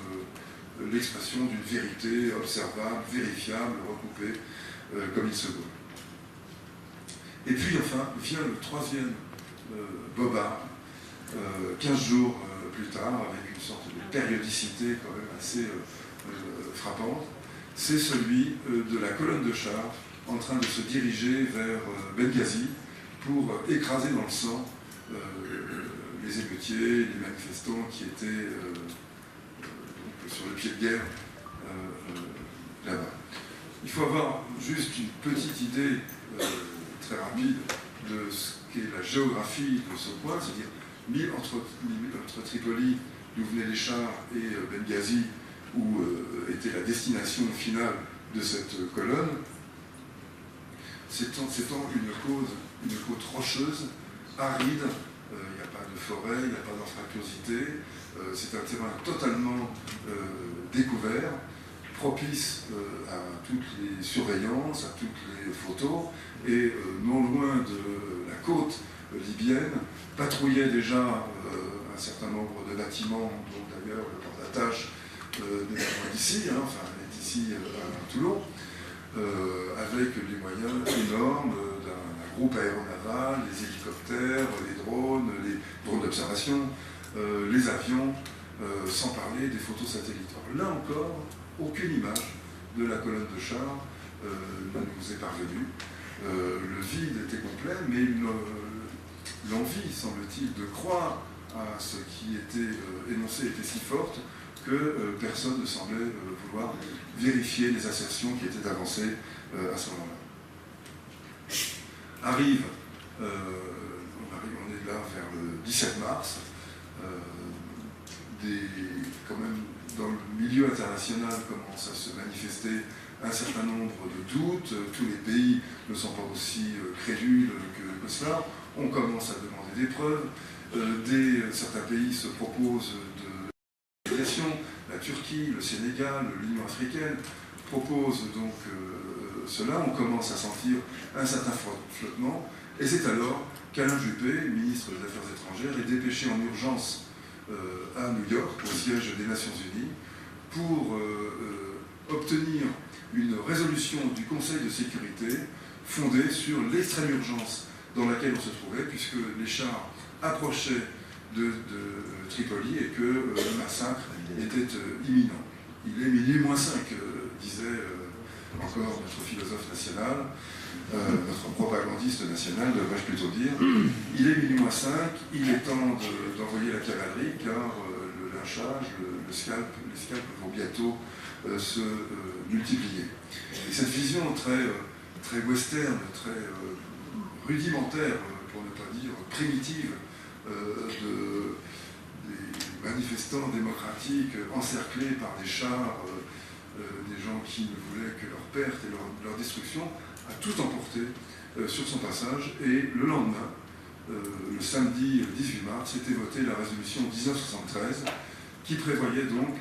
l'expression d'une vérité observable, vérifiable, recoupée comme il se doit. Et puis enfin vient le troisième bobard, 15 jours plus tard, avec une sorte de périodicité quand même assez frappante, c'est celui de la colonne de chars en train de se diriger vers Benghazi pour écraser dans le sang les émeutiers, les manifestants qui étaient donc sur le pied de guerre là-bas. Il faut avoir juste une petite idée très rapide de ce qu'est la géographie de ce point, c'est-à-dire entre Tripoli, d'où venaient les chars, et Benghazi, où était la destination finale de cette colonne, s'étend une côte rocheuse, aride, il n'y a pas de forêt, il n'y a pas d'anfractuosité, c'est un terrain totalement découvert, propice à toutes les surveillances, à toutes les photos, et non loin de la côte libyenne, patrouillaient déjà un certain nombre de bâtiments, dont d'ailleurs le port d'attache n'est pas d'ici, enfin est ici à Toulon, avec les moyens énormes d'un groupes aéronavals, les hélicoptères, les drones d'observation, les avions, sans parler des photos satellites. Alors, là encore, aucune image de la colonne de chars ne nous est parvenue. Le vide était complet, mais l'envie, semble-t-il, de croire à ce qui était énoncé était si forte que personne ne semblait vouloir vérifier les assertions qui étaient avancées à ce moment-là. On est là vers le 17 mars, quand même dans le milieu international commence à se manifester un certain nombre de doutes, tous les pays ne sont pas aussi crédules que cela, on commence à demander des preuves, certains pays se proposent de médiation, la Turquie, le Sénégal, l'Union africaine proposent donc cela, on commence à sentir un certain flottement, et c'est alors qu'Alain Juppé, ministre des Affaires étrangères, est dépêché en urgence à New York, au siège des Nations Unies, pour obtenir une résolution du Conseil de sécurité fondée sur l'extrême urgence dans laquelle on se trouvait, puisque les chars approchaient de Tripoli et que le massacre était imminent. Il est minuit moins 5, disait encore notre philosophe national, notre propagandiste national, devrais-je plutôt dire. Il est minuit moins 5, il est temps d'envoyer la cavalerie, car le lynchage, les scalps vont bientôt se multiplier. Et cette vision très western, très rudimentaire, pour ne pas dire primitive, des manifestants démocratiques encerclés par des chars, des gens qui ne voulaient que leur perte et leur destruction, a tout emporté sur son passage. Et le lendemain, le samedi 18 mars, était votée la résolution 1973 qui prévoyait donc,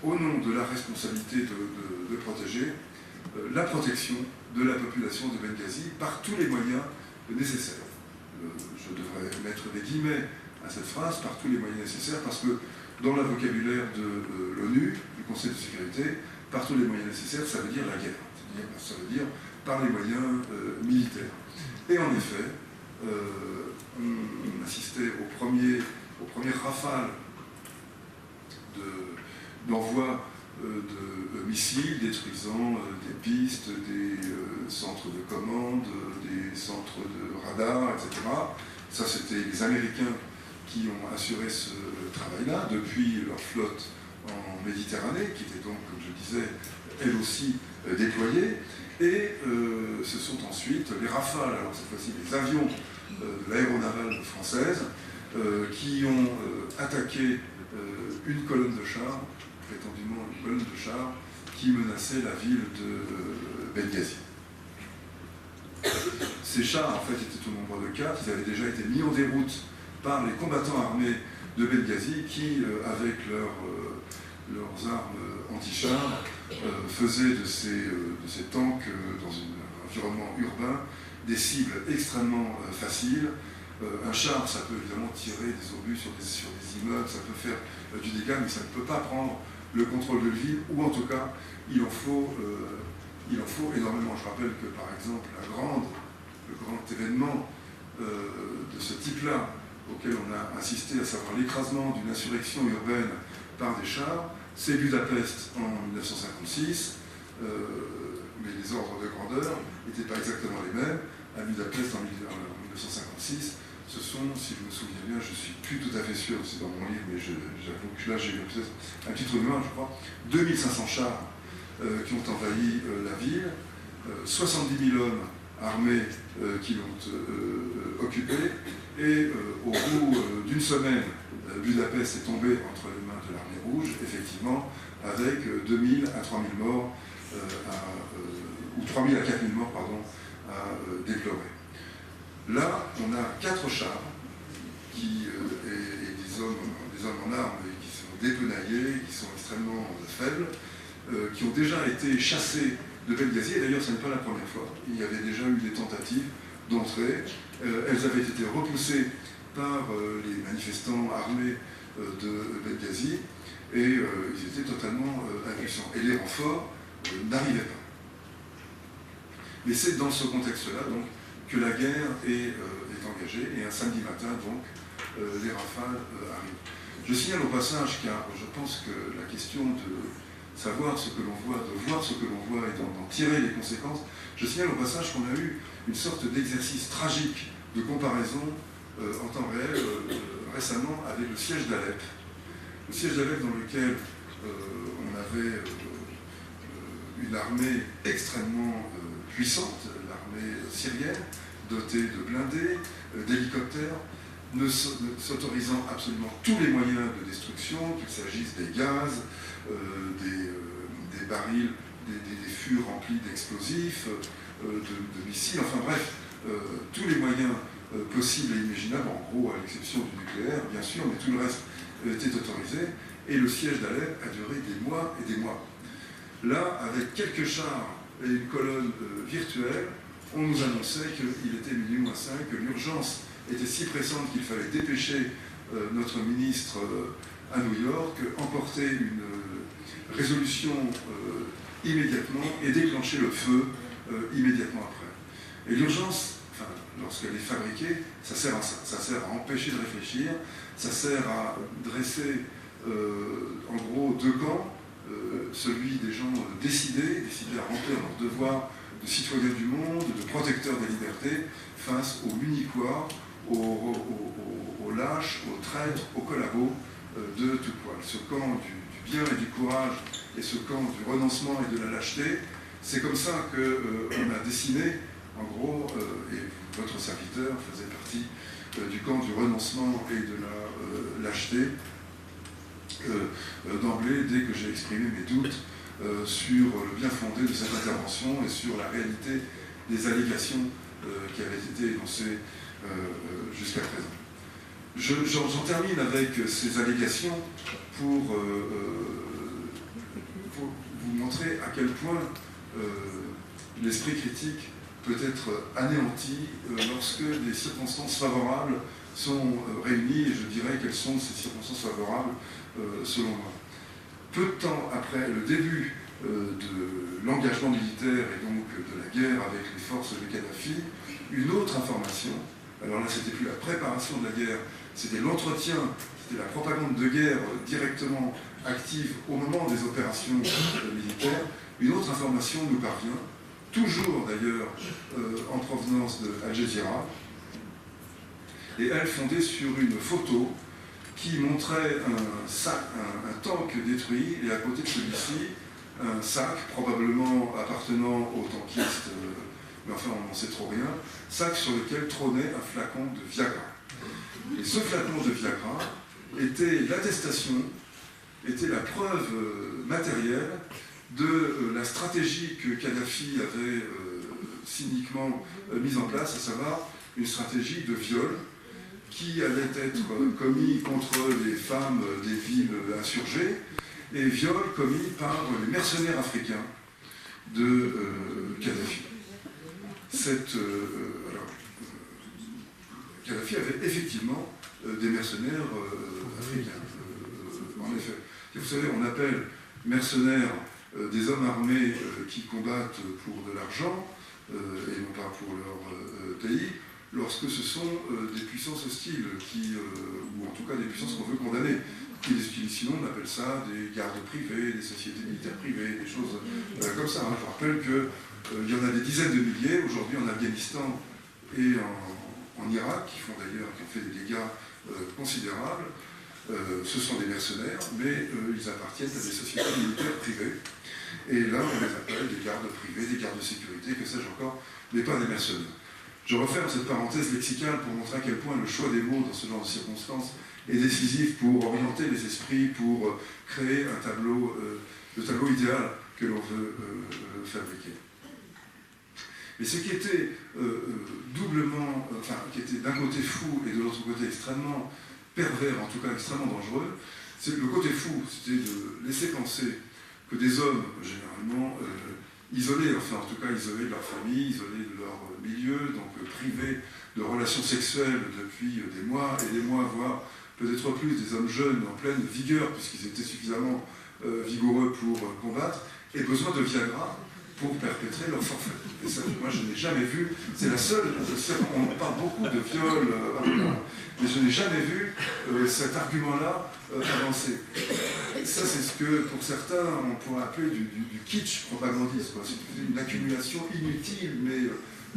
au nom de la responsabilité de protéger, la protection de la population de Benghazi par tous les moyens nécessaires. Je devrais mettre des guillemets à cette phrase, par tous les moyens nécessaires, parce que dans le vocabulaire de l'ONU, du Conseil de sécurité, par tous les moyens nécessaires, ça veut dire la guerre. Ça veut dire par les moyens militaires. Et en effet, on assistait aux premières rafales d'envoi de missiles détruisant des pistes, des centres de commande, des centres de radar, etc. Ça, c'était les Américains qui ont assuré ce travail-là depuis leur flotte en Méditerranée, qui était donc, comme je disais, elle aussi déployée. Et ce sont ensuite les Rafales, alors cette fois-ci les avions de l'aéronavale française, qui ont attaqué une colonne de chars, prétendument une colonne de chars, qui menaçait la ville de Benghazi. Ces chars, en fait, étaient au nombre de 4. Ils avaient déjà été mis en déroute par les combattants armés de Benghazi qui, avec leurs armes anti-chars, faisaient de ces tanks, dans un environnement urbain, des cibles extrêmement faciles. Un char, ça peut évidemment tirer des obus sur des immeubles, ça peut faire du dégât, mais ça ne peut pas prendre le contrôle de ville, ou en tout cas, il en faut énormément. Je rappelle que, par exemple, le grand événement de ce type-là, auquel on a assisté, à savoir l'écrasement d'une insurrection urbaine par des chars, c'est Budapest en 1956, mais les ordres de grandeur n'étaient pas exactement les mêmes. À Budapest en 1956, ce sont, si je me souviens bien, je ne suis plus tout à fait sûr, c'est dans mon livre, mais j'avoue que là j'ai peut-être un petit trou de mémoire, je crois, 2500 chars qui ont envahi la ville, 70 000 hommes armés qui l'ont occupée, et au bout d'une semaine, Budapest est tombé entre les mains de l'armée rouge, effectivement, avec 2000 à 3000 morts, ou 3000 à 4000 morts, pardon, à déplorer. Là, on a 4 chars et des hommes en armes qui sont dépenaillés, qui sont extrêmement faibles, qui ont déjà été chassés de Benghazi, et d'ailleurs ce n'est pas la première fois. Il y avait déjà eu des tentatives d'entrée. Elles avaient été repoussées par les manifestants armés de Benghazi, et ils étaient totalement impuissants. Et les renforts n'arrivaient pas. Mais c'est dans ce contexte-là, donc, que la guerre est engagée, et un samedi matin, donc, les rafales arrivent. Je signale au passage, car je pense que la question de savoir ce que l'on voit, de voir ce que l'on voit et d'en tirer les conséquences, je signale au passage qu'on a eu une sorte d'exercice tragique de comparaison en temps réel récemment avec le siège d'Alep. Le siège d'Alep dans lequel on avait une armée extrêmement puissante, l'armée syrienne, dotée de blindés, d'hélicoptères, ne s'autorisant absolument tous les moyens de destruction, qu'il s'agisse des gaz, des barils, des fûts remplis d'explosifs, de missiles, enfin bref, tous les moyens possibles et imaginables, en gros à l'exception du nucléaire bien sûr, mais tout le reste était autorisé, et le siège d'Alep a duré des mois et des mois. Là, avec quelques chars et une colonne virtuelle, on nous annonçait qu'il était minuit moins 5, que l'urgence était si pressante qu'il fallait dépêcher notre ministre à New York, emporter une résolution immédiatement et déclencher le feu immédiatement après. Et l'urgence, enfin, lorsqu'elle est fabriquée, ça sert à ça. Ça sert à empêcher de réfléchir, ça sert à dresser en gros deux camps, celui des gens décidés à remplir leur devoir de citoyens du monde, de protecteurs des libertés, face aux munichoirs, aux lâches, aux traîtres, aux collabos de tout poil. Ce camp du bien et du courage et ce camp du renoncement et de la lâcheté, c'est comme ça qu'on a dessiné, en gros, et votre serviteur faisait partie du camp du renoncement et de la lâcheté, d'emblée, dès que j'ai exprimé mes doutes sur le bien fondé de cette intervention et sur la réalité des allégations qui avaient été énoncées jusqu'à présent. J'en termine avec ces allégations pour vous montrer à quel point l'esprit critique peut être anéanti lorsque des circonstances favorables sont réunies, et je dirais quelles sont ces circonstances favorables selon moi. Peu de temps après le début de l'engagement militaire et donc de la guerre avec les forces de Kadhafi, une autre information, alors là c'était plus la préparation de la guerre, c'était l'entretien, c'était la propagande de guerre directement active au moment des opérations militaires, une autre information nous parvient, toujours d'ailleurs en provenance de Al Jazeera, et elle fondée sur une photo qui montrait un tank détruit, et à côté de celui-ci, un sac, probablement appartenant aux tankistes, mais enfin on n'en sait trop rien, sac sur lequel trônait un flacon de Viagra. Et ce flacon de Viagra était l'attestation, était la preuve matérielle de la stratégie que Kadhafi avait cyniquement mise en place, à savoir une stratégie de viol qui allait être commis contre les femmes des villes insurgées, et viol commis par les mercenaires africains de Kadhafi. Kadhafi avait effectivement des mercenaires africains, en effet. Et vous savez, on appelle mercenaires des hommes armés qui combattent pour de l'argent, et non pas pour leur pays, lorsque ce sont des puissances hostiles, ou en tout cas des puissances qu'on veut condamner. Sinon, on appelle ça des gardes privés, des sociétés militaires privées, des choses comme ça. Je rappelle qu'il y en a des dizaines de milliers aujourd'hui en Afghanistan et en Irak, qui ont fait des dégâts considérables. Ce sont des mercenaires, mais ils appartiennent à des sociétés militaires privées. Et là, on les appelle des gardes privés, des gardes de sécurité, que sais-je encore, mais pas des mercenaires. Je referme cette parenthèse lexicale pour montrer à quel point le choix des mots dans ce genre de circonstances est décisif pour orienter les esprits, pour créer un tableau, le tableau idéal que l'on veut fabriquer. Mais ce qui était qui était d'un côté fou et de l'autre côté extrêmement pervers, en tout cas extrêmement dangereux, c'est le côté fou, c'était de laisser penser que des hommes, généralement isolés, enfin en tout cas isolés de leur famille, isolés de leur milieu, donc privés de relations sexuelles depuis des mois et des mois, voire peut-être plus, des hommes jeunes en pleine vigueur, puisqu'ils étaient suffisamment vigoureux pour combattre, et besoin de Viagra, pour perpétrer leur forfait. Et ça, moi, je n'ai jamais vu, c'est la seule, on parle beaucoup de viol, mais je n'ai jamais vu cet argument-là avancer. Ça, c'est ce que, pour certains, on pourrait appeler du kitsch propagandiste. C'est une accumulation inutile, mais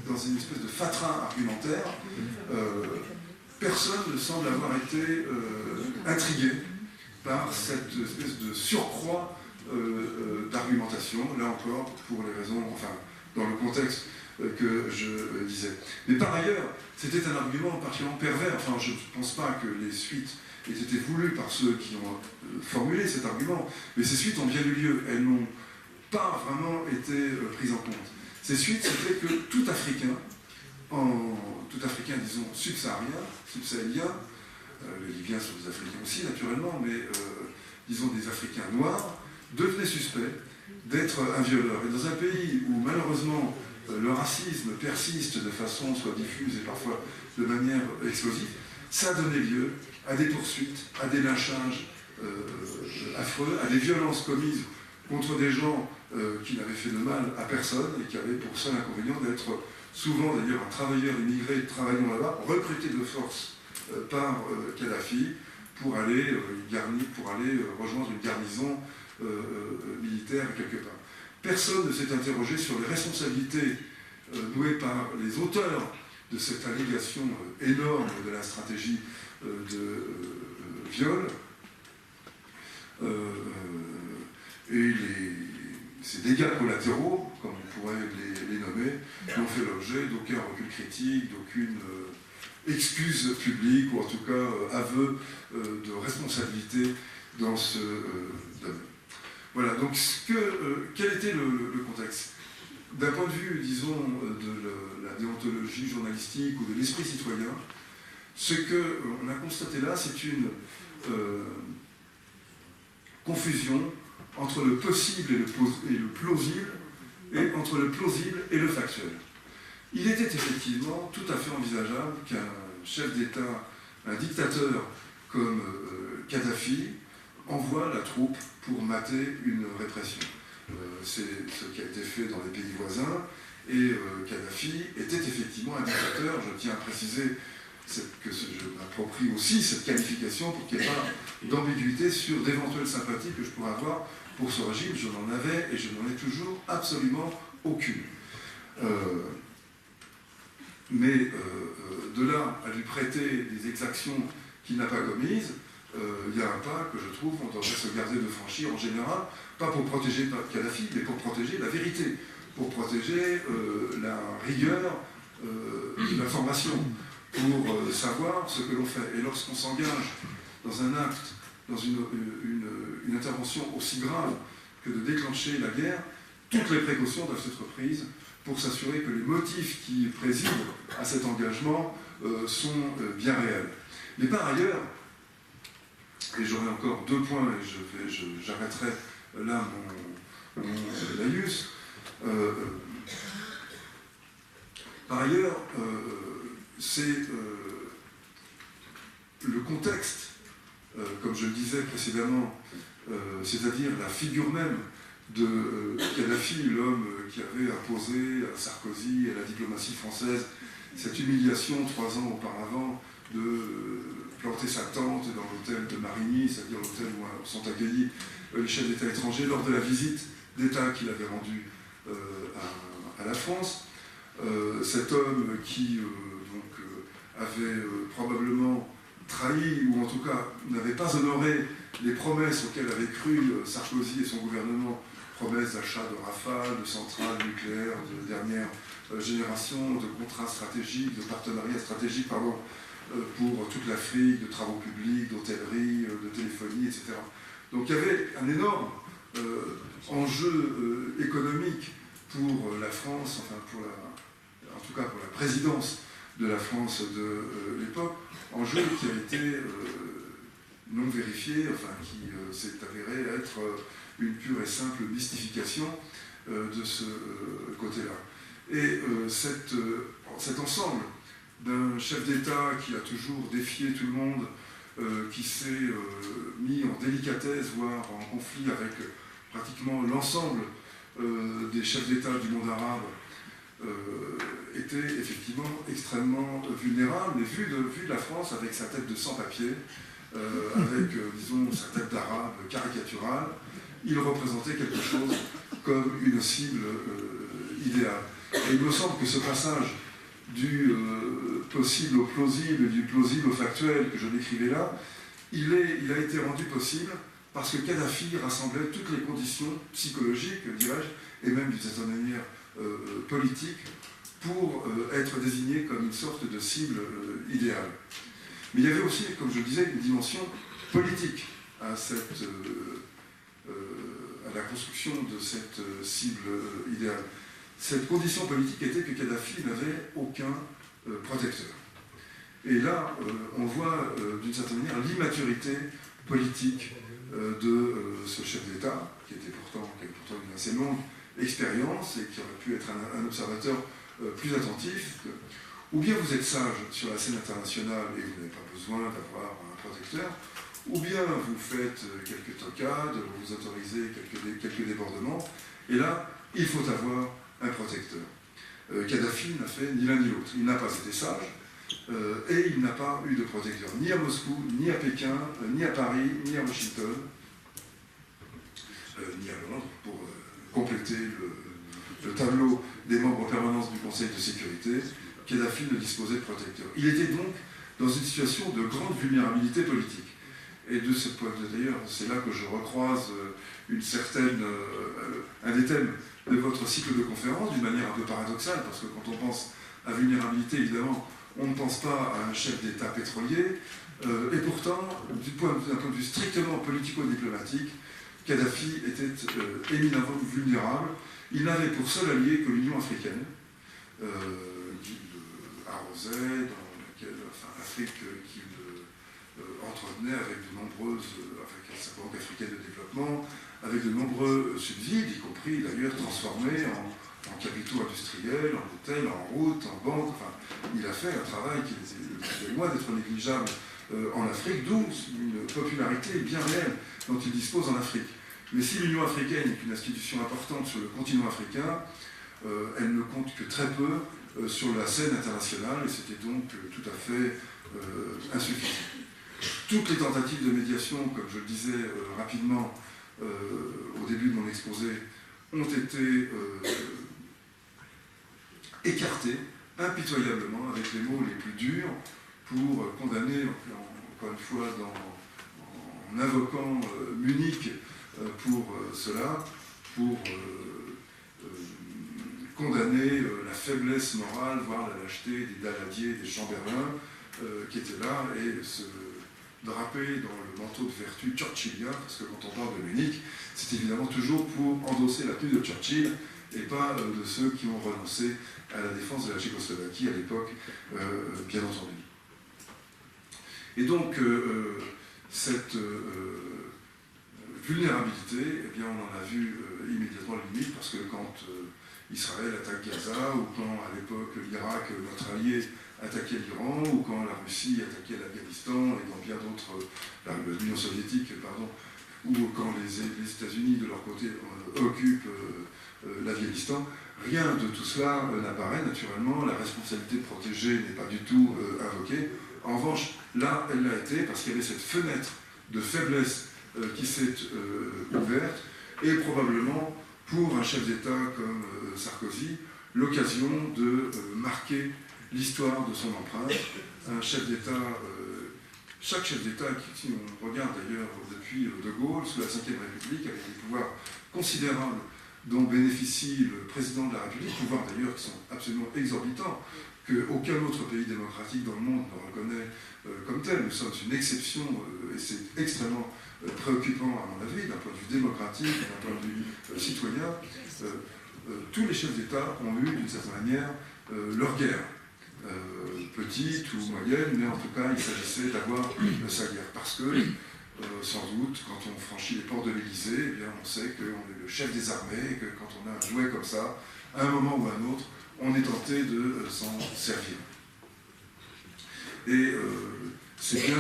dans une espèce de fatras argumentaire. Personne ne semble avoir été intrigué par cette espèce de surcroît d'argumentation, là encore, pour les raisons, enfin, dans le contexte que je disais. Mais par ailleurs, c'était un argument particulièrement pervers. Enfin, je ne pense pas que les suites aient été voulues par ceux qui ont formulé cet argument, mais ces suites ont bien eu lieu. Elles n'ont pas vraiment été prises en compte. Ces suites, c'était que tout Africain, disons, subsahélien, les Libyens sont des Africains aussi, naturellement, mais disons des Africains noirs, devenaient suspects d'être un violeur. Et dans un pays où, malheureusement, le racisme persiste de façon soit diffuse et parfois de manière explosive, ça donnait lieu à des poursuites, à des lynchages affreux, à des violences commises contre des gens qui n'avaient fait de mal à personne et qui avaient pour seul inconvénient d'être souvent d'ailleurs un travailleur immigré travaillant là-bas, recruté de force par Kadhafi pour aller rejoindre une garnison militaire quelque part. Personne ne s'est interrogé sur les responsabilités nouées par les auteurs de cette allégation énorme de la stratégie de viol et ces dégâts collatéraux, comme on pourrait les nommer, n'ont fait l'objet d'aucun recul critique, d'aucune excuse publique, ou en tout cas aveu de responsabilité dans ce domaine. Voilà, donc quel était le contexte? D'un point de vue, disons, de la déontologie journalistique ou de l'esprit citoyen, ce qu'on a constaté là, c'est une confusion entre le possible et le plausible, et entre le plausible et le factuel. Il était effectivement tout à fait envisageable qu'un chef d'État, un dictateur comme Kadhafi, envoie la troupe pour mater une répression. C'est ce qui a été fait dans les pays voisins, et Kadhafi était effectivement un dictateur. Je tiens à préciser que je m'approprie aussi cette qualification pour qu'il n'y ait pas d'ambiguïté sur d'éventuelles sympathies que je pourrais avoir pour ce régime. Je n'en avais et je n'en ai toujours absolument aucune. Mais de là à lui prêter des exactions qu'il n'a pas commises, il y a un pas que je trouve on devrait se garder de franchir en général, pas pour protéger Kadhafi, mais pour protéger la vérité, pour protéger la rigueur de l'information, pour savoir ce que l'on fait. Et lorsqu'on s'engage dans un acte, dans une intervention aussi grave que de déclencher la guerre, toutes les précautions doivent être prises pour s'assurer que les motifs qui président à cet engagement sont bien réels. Mais par ailleurs, et j'aurai encore 2 points et j'arrêterai là mon laïus, par ailleurs, c'est le contexte, comme je le disais précédemment, c'est-à-dire la figure même de Kadhafi, l'homme qui avait imposé à Sarkozy et à la diplomatie française cette humiliation 3 ans auparavant de planter sa tente dans l'hôtel de Marigny, c'est-à-dire l'hôtel où sont accueillis les chefs d'État étrangers lors de la visite d'État qu'il avait rendue à la France. Cet homme qui avait probablement trahi, ou en tout cas n'avait pas honoré les promesses auxquelles avaient cru Sarkozy et son gouvernement, promesses d'achat de Rafale, de centrales nucléaires de dernière génération, de contrats stratégiques, de partenariats stratégiques, pour toute l'Afrique, de travaux publics, d'hôtellerie, de téléphonie, etc. Donc il y avait un énorme enjeu économique pour la France, enfin en tout cas pour la présidence de la France de l'époque, enjeu qui a été non vérifié, enfin qui s'est avéré être une pure et simple mystification de ce côté-là. Et cet ensemble d'un chef d'État qui a toujours défié tout le monde, qui s'est mis en délicatesse, voire en conflit avec pratiquement l'ensemble des chefs d'État du monde arabe était effectivement extrêmement vulnérable, mais vu de la France avec sa tête de sans-papier, avec, disons, sa tête d'arabe caricaturale, il représentait quelque chose comme une cible idéale. Et il me semble que ce passage du possible au plausible et du plausible au factuel que je décrivais là, il a été rendu possible parce que Kadhafi rassemblait toutes les conditions psychologiques, dirais-je, et même d'une certaine manière politique, pour être désigné comme une sorte de cible idéale. Mais il y avait aussi, comme je le disais, une dimension politique à la construction de cette cible idéale. Cette condition politique était que Kadhafi n'avait aucun protecteur. Et là, on voit d'une certaine manière l'immaturité politique de ce chef d'État, qui avait pourtant une assez longue expérience et qui aurait pu être un observateur plus attentif. Ou bien vous êtes sage sur la scène internationale et vous n'avez pas besoin d'avoir un protecteur, ou bien vous faites quelques tocades, vous autorisez quelques débordements, et là, il faut avoir un protecteur. Kadhafi n'a fait ni l'un ni l'autre. Il n'a pas été sage, et il n'a pas eu de protecteur, ni à Moscou, ni à Pékin, ni à Paris, ni à Washington, ni à Londres, pour compléter le tableau des membres en permanence du Conseil de sécurité. Kadhafi ne disposait de protecteur. Il était donc dans une situation de grande vulnérabilité politique. Et de ce point de vue, d'ailleurs, c'est là que je recroise un des thèmes de votre cycle de conférences, d'une manière un peu paradoxale, parce que quand on pense à vulnérabilité, évidemment, on ne pense pas à un chef d'État pétrolier, et pourtant, d'un point de vue strictement politico-diplomatique, Kadhafi était éminemment vulnérable. Il n'avait pour seul allié que l'Union africaine, qu'il arrosait, dans laquelle, l'Afrique qu'il entretenait avec sa Banque africaine de développement, avec de nombreux subsides, y compris d'ailleurs transformés en capitaux industriels, en hôtels, en routes, en banques. Enfin, il a fait un travail qui était loin d'être négligeable en Afrique, d'où une popularité bien réelle dont il dispose en Afrique. Mais si l'Union africaine est une institution importante sur le continent africain, elle ne compte que très peu sur la scène internationale, et c'était donc tout à fait insuffisant. Toutes les tentatives de médiation, comme je le disais rapidement au début de mon exposé, ont été écartées impitoyablement avec les mots les plus durs pour condamner, encore une fois en invoquant Munich pour cela, pour condamner la faiblesse morale, voire la lâcheté des Daladier, des Chamberlain, qui étaient là, et se draper dans le manteau de vertu churchillien, parce que quand on parle de Munich, c'est évidemment toujours pour endosser la tenue de Churchill, et pas de ceux qui ont renoncé à la défense de la Tchécoslovaquie à l'époque, bien entendu. Et donc, cette vulnérabilité, eh bien, on en a vu immédiatement les limites, parce que quand Israël attaque Gaza, ou quand à l'époque l'Irak, notre allié, attaquait l'Iran, ou quand la Russie attaquait l'Afghanistan, et dans bien d'autres, l'Union soviétique, pardon, ou quand les États-Unis, de leur côté, occupent l'Afghanistan, rien de tout cela n'apparaît. Naturellement, la responsabilité de protéger n'est pas du tout invoquée. En revanche, là, elle l'a été, parce qu'il y avait cette fenêtre de faiblesse qui s'est ouverte, et probablement, pour un chef d'État comme Sarkozy, l'occasion de marquer l'histoire de son empreinte. Un chef d'État, chaque chef d'État, si on regarde d'ailleurs depuis De Gaulle, sous la Ve République, avec des pouvoirs considérables dont bénéficie le président de la République, pouvoirs d'ailleurs qui sont absolument exorbitants, qu'aucun autre pays démocratique dans le monde ne reconnaît comme tel. Nous sommes une exception, et c'est extrêmement préoccupant à mon avis, d'un point de vue démocratique, d'un point de vue citoyen. Tous les chefs d'État ont eu, d'une certaine manière, leur guerre. Petite ou moyenne, mais en tout cas, il s'agissait d'avoir sa guerre. Parce que, sans doute, quand on franchit les portes de l'Élysée, eh bien, on sait qu'on est le chef des armées, et que quand on a un jouet comme ça, à un moment ou à un autre, on est tenté de s'en servir. Et c'est bien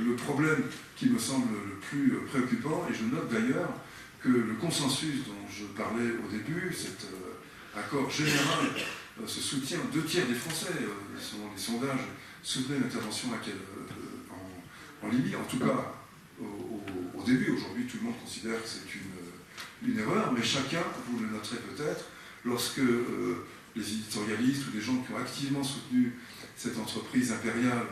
le problème qui me semble le plus préoccupant, et je note d'ailleurs que le consensus dont je parlais au début, cet accord général, ce soutien, 2 tiers des Français, selon les sondages, soutenaient l'intervention en Libye, en tout cas au début. Aujourd'hui, tout le monde considère que c'est une erreur, mais chacun, vous le noterez peut-être, lorsque les éditorialistes ou des gens qui ont activement soutenu cette entreprise impériale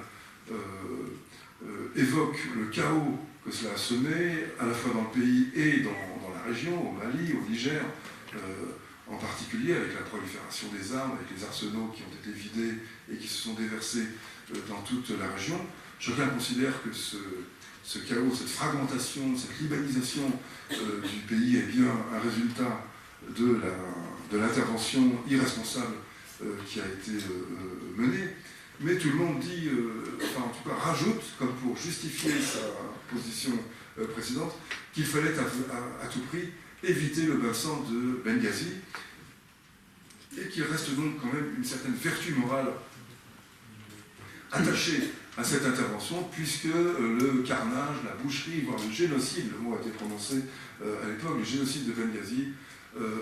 évoquent le chaos que cela a semé, à la fois dans le pays et dans la région, au Mali, au Niger, en particulier avec la prolifération des armes, avec les arsenaux qui ont été vidés et qui se sont déversés dans toute la région. Chacun considère que ce chaos, cette fragmentation, cette libanisation du pays est bien un résultat de l'intervention irresponsable qui a été menée. Mais tout le monde dit, enfin en tout cas rajoute, comme pour justifier sa position précédente, qu'il fallait à tout prix éviter le bain de sang de Benghazi, et qu'il reste donc quand même une certaine vertu morale attachée à cette intervention, puisque le carnage, la boucherie, voire le génocide, le mot a été prononcé à l'époque, le génocide de Benghazi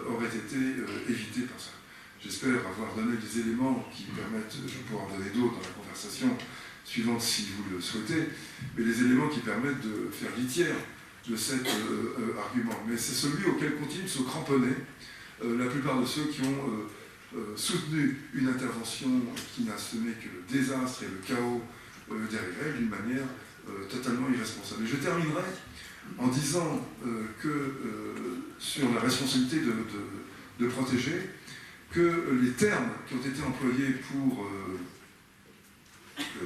aurait été évité par ça. J'espère avoir donné des éléments qui permettent, je pourrais en donner d'autres dans la conversation suivante si vous le souhaitez, mais des éléments qui permettent de faire litière de cet argument. Mais c'est celui auquel continuent de se cramponner la plupart de ceux qui ont soutenu une intervention qui n'a semé que le désastre et le chaos derrière elle d'une manière totalement irresponsable. Et je terminerai en disant que sur la responsabilité de protéger, que les termes qui ont été employés pour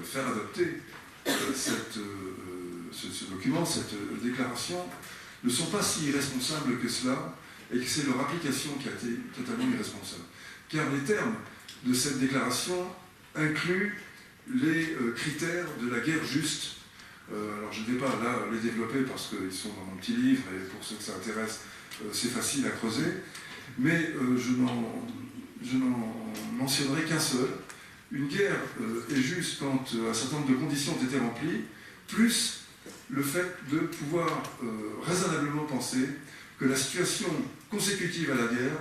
faire adopter ce document, cette déclaration, ne sont pas si irresponsables que cela, et que c'est leur application qui a été totalement irresponsable. Car les termes de cette déclaration incluent les critères de la guerre juste. Alors je ne vais pas là les développer parce qu'ils sont dans mon petit livre, et pour ceux que ça intéresse, c'est facile à creuser, mais je n'en mentionnerai qu'un seul. Une guerre est juste quand un certain nombre de conditions ont été remplies, plus le fait de pouvoir raisonnablement penser que la situation consécutive à la guerre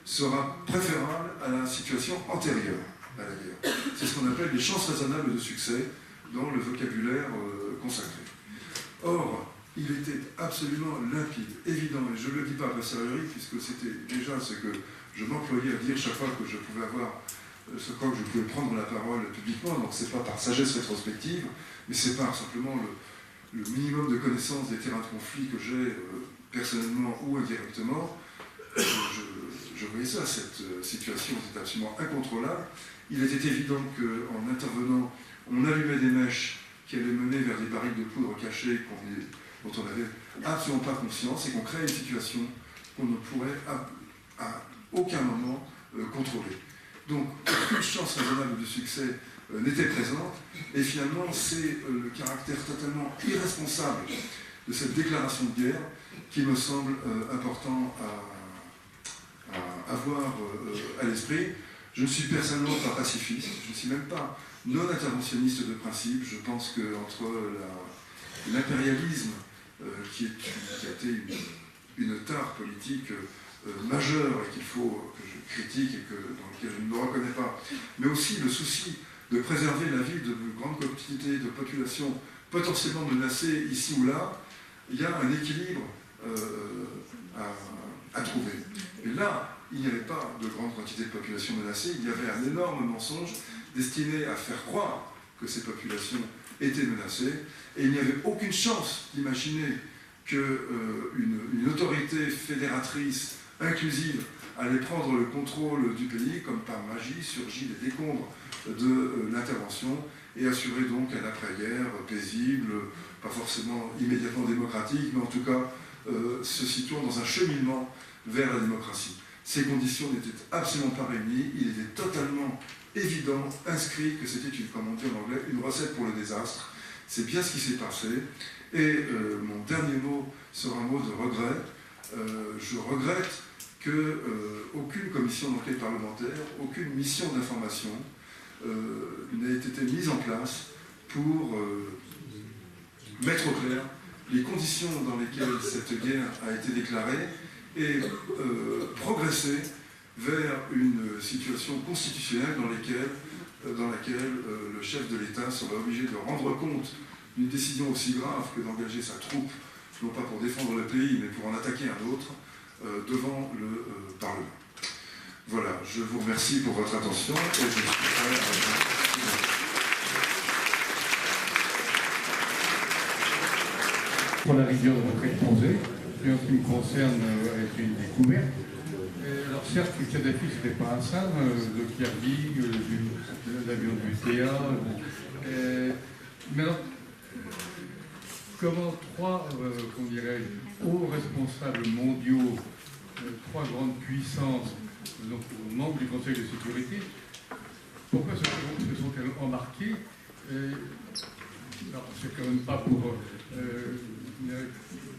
sera préférable à la situation antérieure à la guerre. C'est ce qu'on appelle les chances raisonnables de succès dans le vocabulaire consacré. Or, il était absolument limpide, évident, et je ne le dis pas a posteriori, puisque c'était déjà ce que je m'employais à dire chaque fois que je pouvais je pouvais prendre la parole publiquement, donc c'est pas par sagesse rétrospective, mais c'est par simplement le minimum de connaissance des terrains de conflit que j'ai personnellement ou indirectement. Je voyais ça, cette situation était absolument incontrôlable. Il était évident qu'en intervenant, on allumait des mèches qui allaient mener vers des barils de poudre cachés dont on n'avait absolument pas conscience, et qu'on créait une situation qu'on ne pourrait à aucun moment contrôler. Donc, aucune chance raisonnable de succès n'était présente, et finalement, c'est le caractère totalement irresponsable de cette déclaration de guerre qui me semble important à avoir à l'esprit. Je ne suis personnellement pas pacifiste, je ne suis même pas non-interventionniste de principe. Je pense qu'entre l'impérialisme, qui a été une tare politique majeure et qu'il faut que je critique et dans lequel je ne me reconnais pas, mais aussi le souci de préserver la vie de grandes quantités de populations potentiellement menacées ici ou là, il y a un équilibre à trouver. Et là, il n'y avait pas de grande quantité de populations menacées, il y avait un énorme mensonge destiné à faire croire que ces populations étaient menacées, et il n'y avait aucune chance d'imaginer qu'une autorité fédératrice inclusive allait prendre le contrôle du pays, comme par magie surgit des décombres de l'intervention, et assurer donc un après-guerre paisible, pas forcément immédiatement démocratique, mais en tout cas se situant dans un cheminement vers la démocratie. Ces conditions n'étaient absolument pas réunies, il était totalement évident, inscrit, que c'était, comme on dit en anglais, une recette pour le désastre. C'est bien ce qui s'est passé, et mon dernier mot sera un mot de regret. Je regrette qu'aucune commission d'enquête parlementaire, aucune mission d'information n'ait été mise en place pour mettre au clair les conditions dans lesquelles cette guerre a été déclarée et progresser vers une situation constitutionnelle dans laquelle le chef de l'État sera obligé de rendre compte d'une décision aussi grave que d'engager sa troupe, non pas pour défendre le pays, mais pour en attaquer un autre, devant le Parlement. Voilà, je vous remercie pour votre attention et je suis prêt à... Pour la rigueur de votre exposé, et en ce qui me concerne, a été une découverte. Alors certes, Kadhafi, ce n'était pas un saint, le Kirby, l'avion du TA, mais alors, comment trois, qu'on dirait, hauts responsables mondiaux, trois grandes puissances, donc membres du Conseil de sécurité, pourquoi se sont-elles embarquées? Alors, c'est quand même pas pour...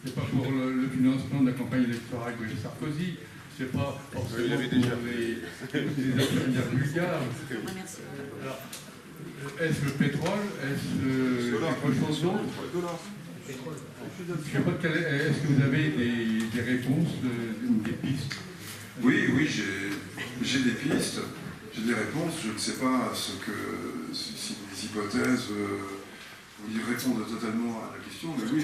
c'est pas pour le financement de la campagne électorale de Sarkozy, c'est pas forcément pour les infirmières bulgares. Alors, est-ce le pétrole? Est-ce quelque chose d'autre? Je sais pas, est-ce que vous avez des réponses, des pistes? Oui, j'ai des pistes, j'ai des réponses. Je ne sais pas si les hypothèses vous y répondent totalement à la question, mais oui,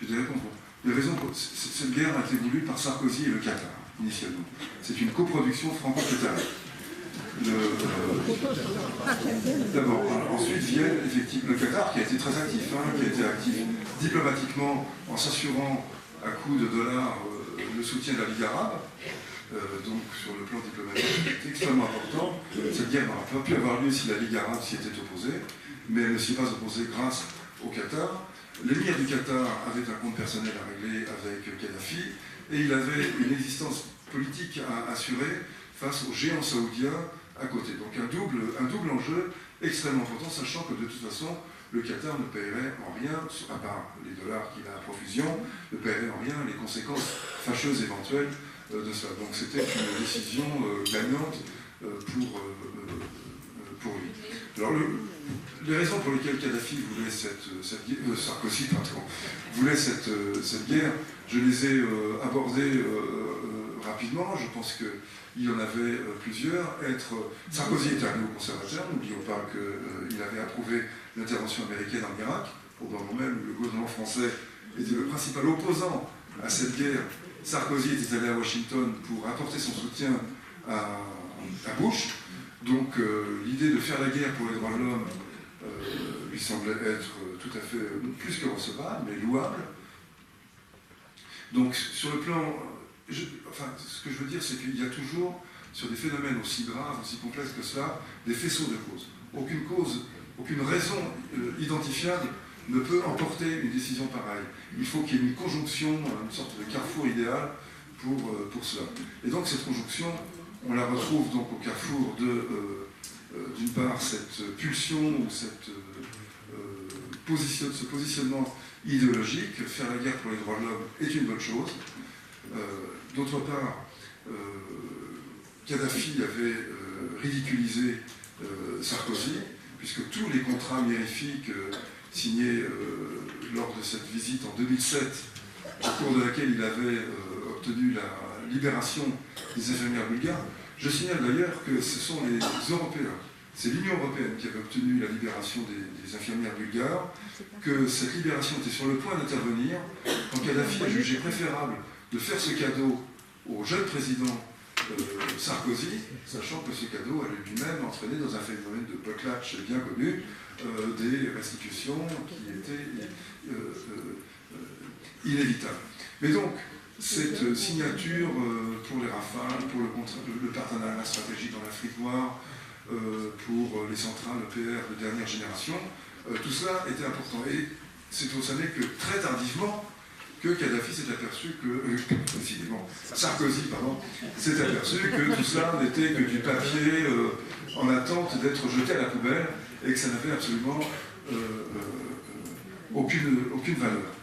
j'ai des réponses. Les raisons, cette guerre a été voulue par Sarkozy et le Qatar, initialement. C'est une coproduction franco-qatarienne. D'abord, ensuite vient effectivement le Qatar qui a été très actif, qui a été actif diplomatiquement en s'assurant à coups de dollars le soutien de la Ligue arabe. Donc sur le plan diplomatique, c'est extrêmement important. Cette guerre n'aurait pas pu avoir lieu si la Ligue arabe s'y était opposée, mais elle ne s'y est pas opposée grâce au Qatar. L'émir du Qatar avait un compte personnel à régler avec Kadhafi et il avait une existence politique à assurer face aux géants saoudiens à côté. Donc un double enjeu extrêmement important, sachant que de toute façon, le Qatar ne paierait en rien, à part les dollars qu'il a à profusion, ne paierait en rien les conséquences fâcheuses éventuelles de ça. Donc c'était une décision gagnante pour lui. Alors les raisons pour lesquelles Kadhafi voulait Sarkozy voulait cette guerre, je les ai abordées rapidement. Je pense qu'il y en avait plusieurs. Sarkozy était un néoconservateur, n'oublions pas qu'il avait approuvé l'intervention américaine en Irak, au moment même où le gouvernement français était le principal opposant à cette guerre. Sarkozy était allé à Washington pour apporter son soutien à Bush. Donc l'idée de faire la guerre pour les droits de l'homme lui semblait être tout à fait plus que recevable, mais louable. Donc sur le plan... ce que je veux dire, c'est qu'il y a toujours, sur des phénomènes aussi graves, aussi complexes que cela, des faisceaux de causes. Aucune raison identifiable ne peut emporter une décision pareille. Il faut qu'il y ait une conjonction, une sorte de carrefour idéal pour cela. Et donc cette conjonction, on la retrouve donc au carrefour d'une part, cette pulsion ou ce positionnement idéologique. Faire la guerre pour les droits de l'homme est une bonne chose. D'autre part, Kadhafi avait ridiculisé Sarkozy, puisque tous les contrats mirifiques signés lors de cette visite en 2007, au cours de laquelle il avait obtenu la libération des infirmières bulgares. Je signale d'ailleurs que ce sont les Européens, c'est l'Union européenne qui avait obtenu la libération des infirmières bulgares, que cette libération était sur le point d'intervenir quand Kadhafi a jugé préférable de faire ce cadeau au jeune président Sarkozy, sachant que ce cadeau allait lui-même entraîner dans un phénomène de potlatch bien connu des restitutions qui étaient inévitables. Mais donc, cette signature pour les Rafales, pour le partenariat stratégique en Afrique noire, pour les centrales EPR de dernière génération, tout cela était important. Et c'est vous savez que très tardivement, que Kadhafi s'est aperçu Sarkozy, s'est aperçu que tout cela n'était que du papier en attente d'être jeté à la poubelle et que ça n'avait absolument aucune valeur.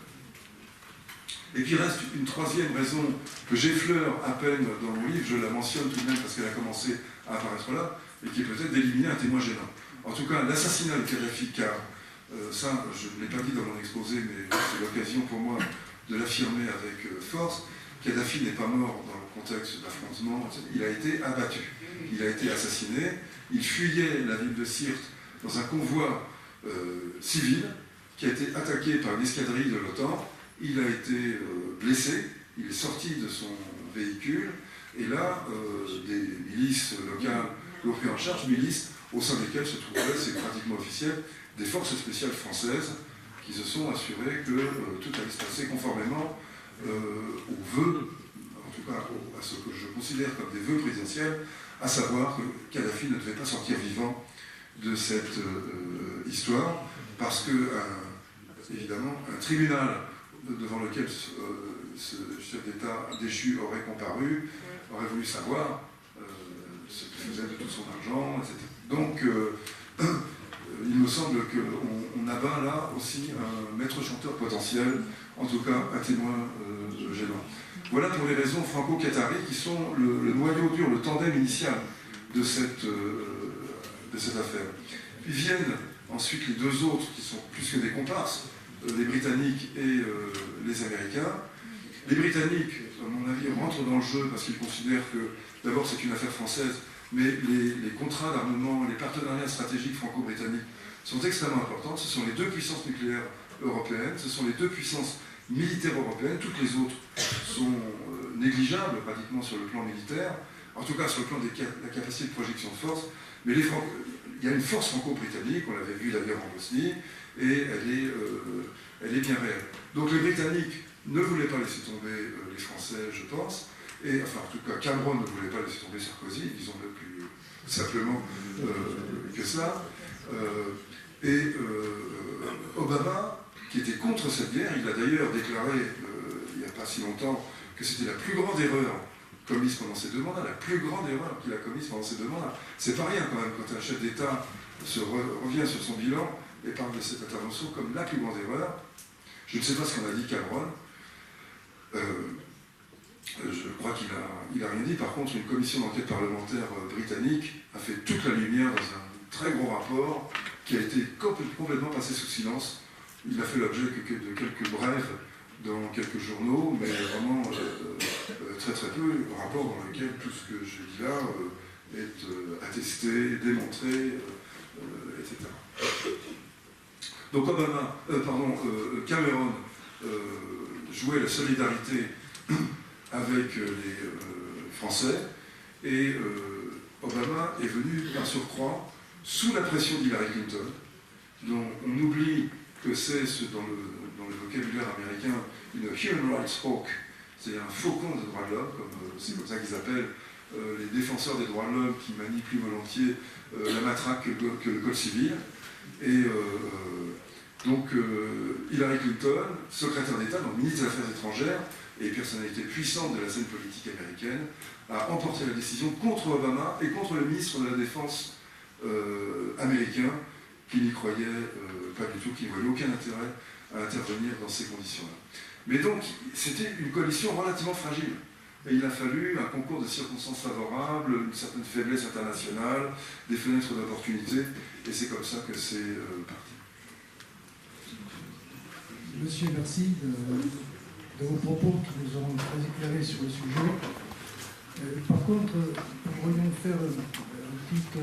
Et puis il reste une troisième raison que j'effleure à peine dans mon livre, je la mentionne tout de même parce qu'elle a commencé à apparaître là, et qui est peut-être d'éliminer un témoin gênant. En tout cas, l'assassinat de Kadhafi, car Ça, je ne l'ai pas dit dans mon exposé, mais c'est l'occasion pour moi de l'affirmer avec force. Kadhafi n'est pas mort dans le contexte d'affrontement, il a été abattu, il a été assassiné, il fuyait la ville de Sirte dans un convoi civil qui a été attaqué par une escadrille de l'OTAN, il a été blessé, il est sorti de son véhicule, et là, des milices locales l'ont pris en charge, milices au sein desquelles se trouvaient, c'est pratiquement officiel, des forces spéciales françaises qui se sont assurées que tout allait se passer conformément aux vœux, en tout cas à ce que je considère comme des vœux présidentiels, à savoir que Kadhafi ne devait pas sortir vivant de cette histoire, parce que, évidemment, un tribunal devant lequel ce chef d'État déchu aurait comparu, aurait voulu savoir ce qu'il faisait de tout son argent, etc. Donc, il me semble qu'on abat là aussi un maître-chanteur potentiel, en tout cas un témoin gênant. Voilà pour les raisons franco-qataries qui sont le noyau dur, le tandem initial de cette affaire. Puis viennent ensuite les deux autres qui sont plus que des comparses, les Britanniques et les Américains. Les Britanniques, à mon avis, rentrent dans le jeu parce qu'ils considèrent que d'abord c'est une affaire française, mais les contrats d'armement, les partenariats stratégiques franco-britanniques sont extrêmement importants. Ce sont les deux puissances nucléaires européennes, ce sont les deux puissances militaires européennes. Toutes les autres sont négligeables pratiquement sur le plan militaire, en tout cas sur le plan de la capacité de projection de force. Mais il y a une force franco-britannique, on l'avait vu d'ailleurs en Bosnie, et elle est bien réelle. Donc les Britanniques ne voulaient pas laisser tomber les Français, je pense, et enfin en tout cas Cameron ne voulait pas laisser tomber Sarkozy, disons-le plus simplement que ça. Obama, qui était contre cette guerre, il a d'ailleurs déclaré il n'y a pas si longtemps que c'était la plus grande erreur commise pendant ces 2 mandats, la plus grande erreur qu'il a commise pendant ces 2 mandats. C'est pas rien quand même quand un chef d'État revient sur son bilan et parle de cette intervention comme la plus grande erreur. Je ne sais pas ce qu'on a dit Cameron. Je crois qu'il a rien dit. Par contre, une commission d'enquête parlementaire britannique a fait toute la lumière dans un très gros rapport qui a été complètement passé sous silence. Il a fait l'objet de quelques brèves dans quelques journaux, mais vraiment très très peu, un rapport dans lequel tout ce que je dis là est attesté, démontré, etc. Donc Cameron jouait la solidarité avec les Français, et Obama est venu par surcroît sous la pression d'Hillary Clinton, dont on oublie que c'est dans le vocabulaire américain une human rights hawk, c'est un faucon des droits de l'homme, c'est comme ça qu'ils appellent les défenseurs des droits de l'homme qui manient plus volontiers la matraque que le code civil. Et donc Hillary Clinton, secrétaire d'État, donc ministre des Affaires étrangères et personnalité puissante de la scène politique américaine, a emporté la décision contre Obama et contre le ministre de la Défense américain, qui n'y croyait pas du tout, qui ne voyait aucun intérêt à intervenir dans ces conditions-là. Mais donc, c'était une coalition relativement fragile. Et il a fallu un concours de circonstances favorables, une certaine faiblesse internationale, des fenêtres d'opportunité, et c'est comme ça que c'est parti. Monsieur, merci de vos propos qui nous ont très éclairés sur le sujet. Par contre, nous pourrions faire une petite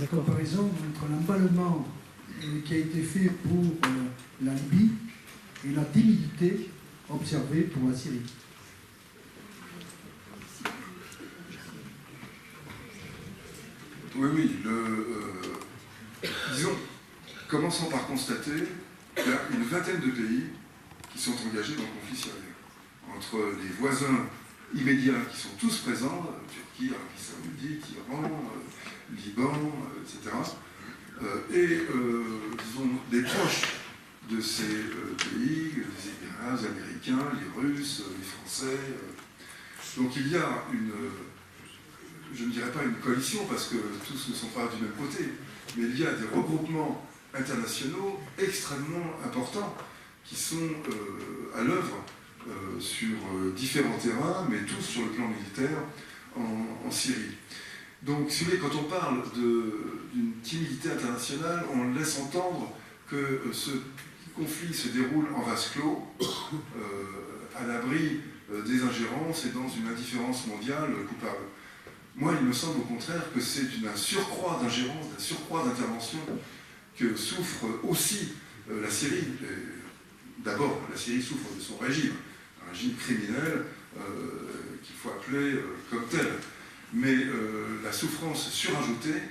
comparaison entre l'emballement qui a été fait pour la Libye et la timidité observée pour la Syrie. Oui, disons, commençons par constater qu'il y a une vingtaine de pays qui sont engagés dans le conflit syrien. Entre les voisins immédiats qui sont tous présents, Turquie, Arabie Saoudite, Iran, Liban, etc. Disons, des proches de ces pays, les Émirats américains, les Russes, les Français. Donc il y a je ne dirais pas une coalition, parce que tous ne sont pas du même côté, mais il y a des regroupements internationaux extrêmement importants qui sont à l'œuvre sur différents terrains, mais tous sur le plan militaire en Syrie. Donc, si vous voulez, quand on parle d'une timidité internationale, on laisse entendre que ce conflit se déroule en vase clos, à l'abri des ingérences et dans une indifférence mondiale coupable. Moi, il me semble au contraire que c'est un surcroît d'ingérence, un surcroît d'intervention que souffre aussi la Syrie. D'abord, la Syrie souffre de son régime, un régime criminel qu'il faut appeler comme tel. Mais la souffrance surajoutée,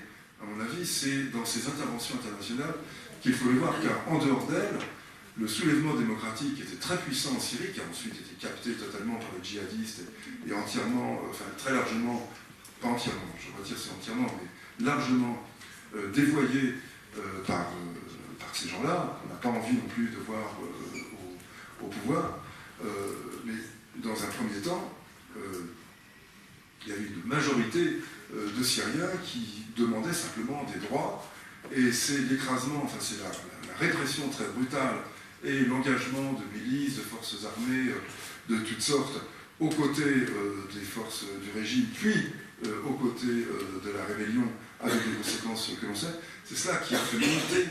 à mon avis, c'est dans ces interventions internationales qu'il faut le voir, car en dehors d'elles, le soulèvement démocratique était très puissant en Syrie, qui a ensuite été capté totalement par les djihadistes et entièrement, enfin très largement, pas entièrement, je retire c'est entièrement, mais largement dévoyé par ces gens-là, qu'on n'a pas envie non plus de voir au pouvoir. Mais dans un premier temps, il y avait une majorité de Syriens qui demandaient simplement des droits, et c'est l'écrasement, enfin c'est la répression très brutale et l'engagement de milices, de forces armées de toutes sortes, aux côtés des forces du régime, puis aux côtés de la rébellion, avec les conséquences que l'on sait, c'est cela qui a fait monter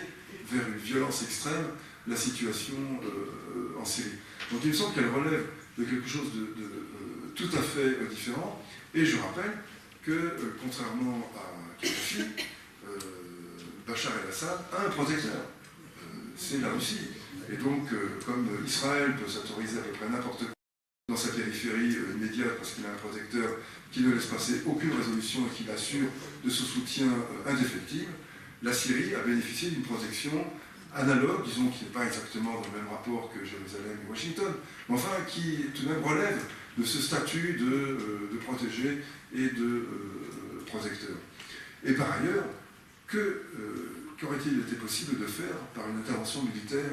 vers une violence extrême la situation en Syrie. Donc il me semble qu'elle relève de quelque chose de tout à fait différent, et je rappelle que, contrairement à Kadhafi, Bachar el-Assad a un protecteur, c'est la Russie. Et donc, comme Israël peut s'autoriser à peu près n'importe quoi dans sa périphérie immédiate, parce qu'il a un protecteur qui ne laisse passer aucune résolution et qui l'assure de ce soutien indéfectible, la Syrie a bénéficié d'une protection analogue, disons, qui n'est pas exactement dans le même rapport que Jérusalem et Washington, mais enfin qui tout de même relève de ce statut de protégé et de protecteur. Et par ailleurs, qu'aurait-il été possible de faire par une intervention militaire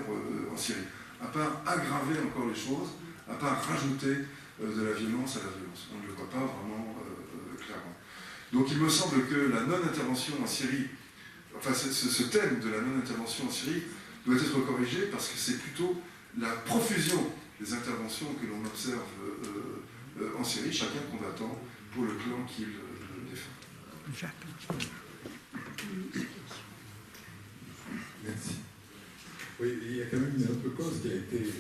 en Syrie, à part aggraver encore les choses, à part rajouter de la violence à la violence? On ne le voit pas vraiment clairement. Donc il me semble que la non-intervention en Syrie, enfin ce thème de la non-intervention en Syrie doit être corrigé parce que c'est plutôt la profusion des interventions que l'on observe en Syrie, chacun combattant pour le clan qu'il défend. Merci. Oui, il y a quand même une autre cause qui a été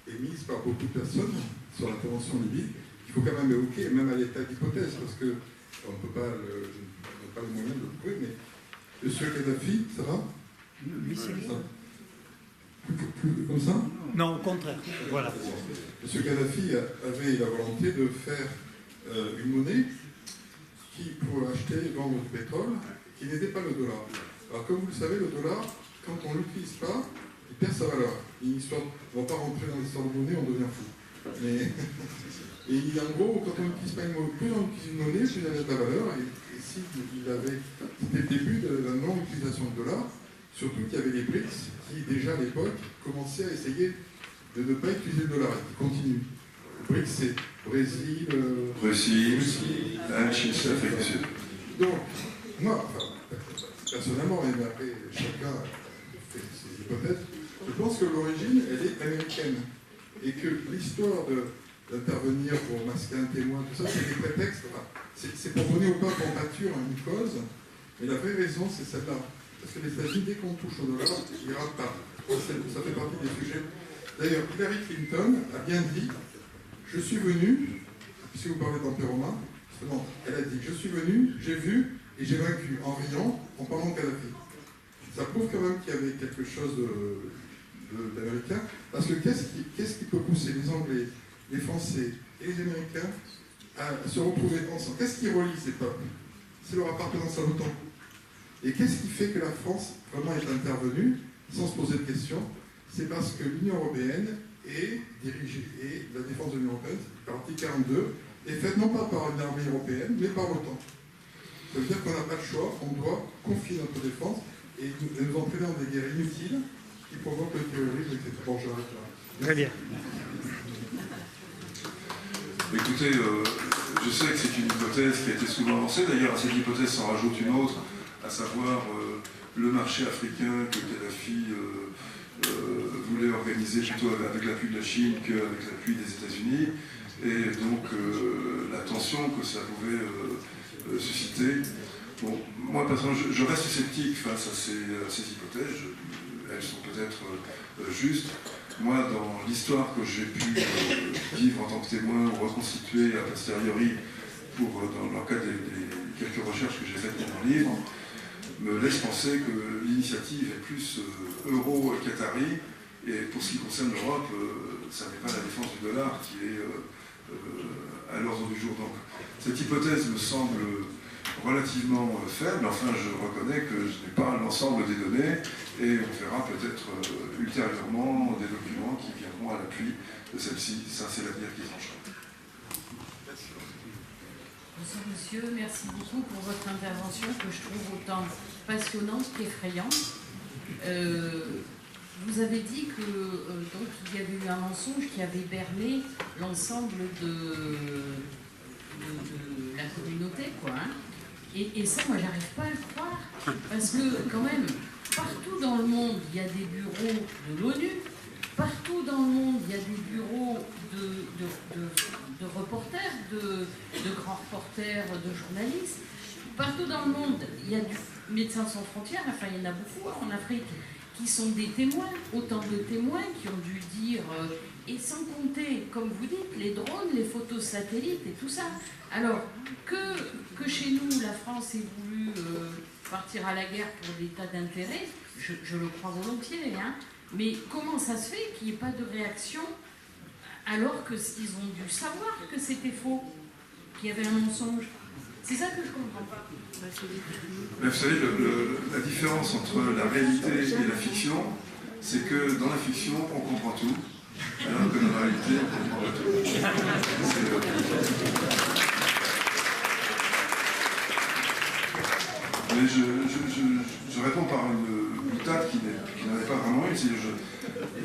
émise par beaucoup de personnes sur l'intervention libyque, qu'il faut quand même évoquer, même à l'état d'hypothèse, parce qu'on ne peut pas, on n'a pas le moyen de le prouver, mais M. Kadhafi, ça va? Oui, c'est bien. Plus comme ça? Non, au contraire. Voilà. M. Kadhafi avait la volonté de faire une monnaie qui pourrait acheter et vendre du pétrole, qui n'était pas le dollar. Alors, comme vous le savez, le dollar, quand on ne l'utilise pas, il perd sa valeur. On ne va pas rentrer dans l'histoire de monnaie, on devient fou. Mais, et en gros, quand on n'utilise pas une monnaie, plus on utilise une monnaie, plus elle a de la valeur. Et si il avait, c'était le début de la non-utilisation du dollar, surtout qu'il y avait les BRICS qui, déjà à l'époque, commençaient à essayer de ne pas utiliser le dollar et qui continuent. Le BRICS, c'est Brésil, Russie, Chine, Afrique du Sud. Donc, moi, enfin, personnellement, et après chacun fait ses hypothèses, je pense que l'origine, elle est américaine. Et que l'histoire d'intervenir pour masquer un témoin, tout ça, c'est des prétextes. Enfin, c'est pour donner au peuple en pâture une cause, mais la vraie raison, c'est celle-là. Parce que les États-Unis, dès qu'on touche au dollar, ils ne ratent pas. Ça fait partie des sujets. D'ailleurs, Hillary Clinton a bien dit, je suis venu, si vous parlez d'Empéroma, elle a dit, je suis venu, j'ai vu, et j'ai vaincu, en riant, en parlant de Kadhafi. Ça prouve quand même qu'il y avait quelque chose d'américain, parce que qu'est-ce qui peut pousser les Anglais, les Français et les Américains à se retrouver ensemble? Qu'est-ce qui relie ces peuples? C'est leur appartenance à l'OTAN. Et qu'est-ce qui fait que la France vraiment est intervenue, sans se poser de questions? C'est parce que l'Union européenne est dirigée, et la défense de l'Union européenne, l'article 42, est faite non pas par une armée européenne, mais par l'OTAN. Ça veut dire qu'on n'a pas le choix, on doit confier notre défense et nous entraîner dans des guerres inutiles qui provoquent le terrorisme, etc. Bon, j'arrête là. Très bien. Écoutez, je sais que c'est une hypothèse qui a été souvent lancée. D'ailleurs, à cette hypothèse s'en rajoute une autre, à savoir le marché africain que Kadhafi voulait organiser plutôt avec l'appui de la Chine qu'avec l'appui des États-Unis. Et donc, la tension que ça pouvait susciter Bon, moi, personnellement, je reste sceptique face à ces hypothèses. Elles sont peut-être justes. Moi, dans l'histoire que j'ai pu vivre en tant que témoin ou reconstituer a posteriori dans le cadre des quelques recherches que j'ai faites pour mon livre, me laisse penser que l'initiative est plus euro-qatari, et pour ce qui concerne l'Europe, ça n'est pas la défense du dollar qui est à l'ordre du jour. Donc cette hypothèse me semble relativement faible, enfin je reconnais que je n'ai pas l'ensemble des données, et on verra peut-être ultérieurement des documents qui viendront à l'appui de celle-ci. Ça, c'est l'avenir qui tranchera. Bonsoir monsieur, merci beaucoup pour votre intervention que je trouve autant passionnante qu'effrayante. Vous avez dit que donc il y avait eu un mensonge qui avait berné l'ensemble de la communauté, quoi. Hein. Et ça, moi, j'arrive pas à le croire, parce que quand même, partout dans le monde, il y a des bureaux de l'ONU, partout dans le monde, il y a des bureaux de reporters, de grands reporters, de journalistes. Partout dans le monde, il y a du Médecins sans frontières, enfin il y en a beaucoup en Afrique, qui sont des témoins, autant de témoins qui ont dû dire, et sans compter, comme vous dites, les drones, les photos satellites et tout ça. Alors, que chez nous, la France ait voulu partir à la guerre pour des tas d'intérêts, je le crois volontiers, hein, mais comment ça se fait qu'il n'y ait pas de réaction alors qu'ils ont dû savoir que c'était faux, qu'il y avait un mensonge? C'est ça que je ne comprends pas. Mais vous savez, la différence entre la réalité et la fiction, c'est que dans la fiction, on comprend tout, alors que dans la réalité, on ne comprend pas tout. Mais je réponds par une boutade qui n'en est pas vraiment une.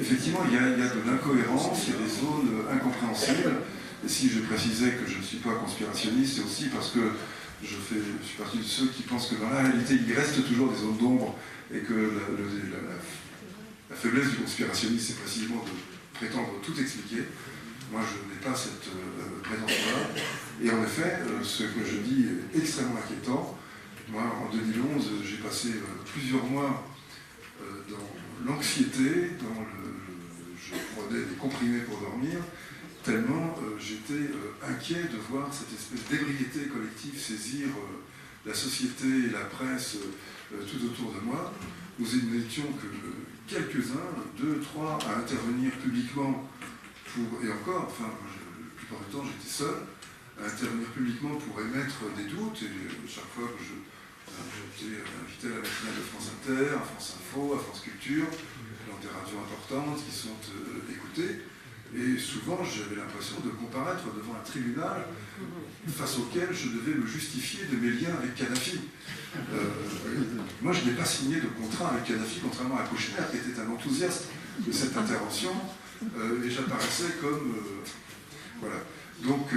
Effectivement, il y a de l'incohérence, il y a des zones incompréhensibles. Et si je précisais que je ne suis pas conspirationniste, c'est aussi parce que je suis partie de ceux qui pensent que dans la réalité, il reste toujours des zones d'ombre et que la faiblesse du conspirationnisme, c'est précisément de prétendre tout expliquer. Moi, je n'ai pas cette prétention-là. Et en effet, ce que je dis est extrêmement inquiétant. Moi, en 2011, j'ai passé plusieurs mois dans l'anxiété, je prenais des comprimés pour dormir, tellement j'étais inquiet de voir cette espèce d'ébriété collective saisir la société et la presse tout autour de moi. Nous n'étions que quelques-uns, 2, 3, à intervenir publiquement et encore, enfin, la plupart du temps j'étais seul, à intervenir publiquement pour émettre des doutes, et chaque fois que j'étais invité à la matinale de France Inter, à France Info, à France Culture, dans des radios importantes qui sont écoutées. Et souvent, j'avais l'impression de comparaître devant un tribunal face auquel je devais me justifier de mes liens avec Kadhafi. Moi, je n'ai pas signé de contrat avec Kadhafi, contrairement à Kouchner, qui était un enthousiaste de cette intervention, et j'apparaissais comme... voilà. Donc,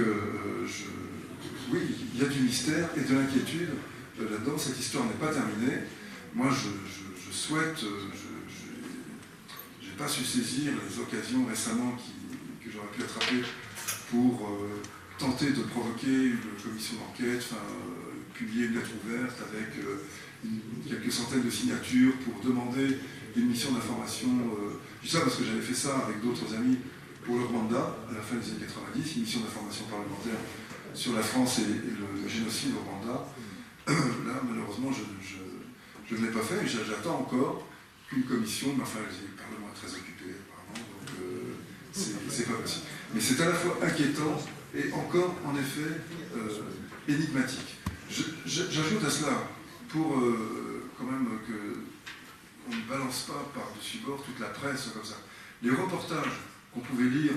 oui, il y a du mystère et de l'inquiétude là-dedans. Cette histoire n'est pas terminée. Moi, je souhaite... j'ai pas su saisir les occasions récemment que j'aurais pu attraper pour tenter de provoquer une commission d'enquête, publier une lettre ouverte avec quelques centaines de signatures pour demander une mission d'information. Je dis ça parce que j'avais fait ça avec d'autres amis pour le Rwanda, à la fin des années 90, une mission d'information parlementaire sur la France et le génocide au Rwanda. Là, malheureusement, je ne l'ai pas fait, et j'attends encore qu'une commission, mais enfin, le Parlement est très occupé, apparemment, donc c'est pas possible. Mais c'est à la fois inquiétant et encore, en effet, énigmatique. J'ajoute à cela, pour quand même qu'on ne balance pas par-dessus bord toute la presse comme ça. Les reportages qu'on pouvait lire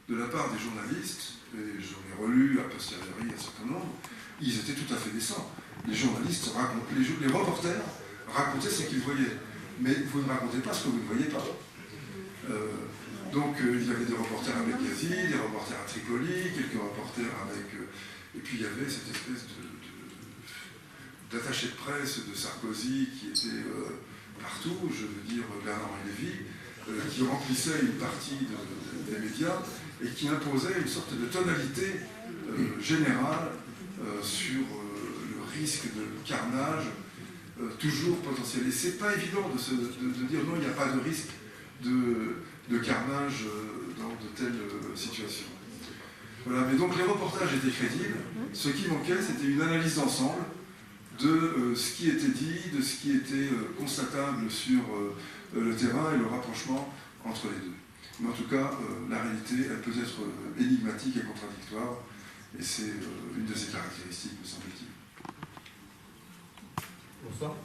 de la part des journalistes, et j'en ai relu a posteriori un certain nombre, ils étaient tout à fait décents. Les journalistes racontaient, les reporters racontaient ce qu'ils voyaient. Mais vous ne racontez pas ce que vous ne voyez pas. Donc il y avait des reporters avec Gazi, des reporters à Tripoli, quelques reporters avec... et puis il y avait cette espèce d'attaché de presse de Sarkozy qui était partout, je veux dire Bernard-Henri Lévy, qui remplissait une partie des médias et qui imposait une sorte de tonalité générale sur le risque de carnage toujours potentiel. Et c'est pas évident de dire non, il n'y a pas de risque de carnage dans de telles situations. Voilà, mais donc les reportages étaient crédibles. Ce qui manquait, c'était une analyse d'ensemble de ce qui était dit, de ce qui était constatable sur le terrain et le rapprochement entre les deux. Mais en tout cas, la réalité, elle peut être énigmatique et contradictoire, et c'est une de ses caractéristiques, me semble-t-il. Bonsoir.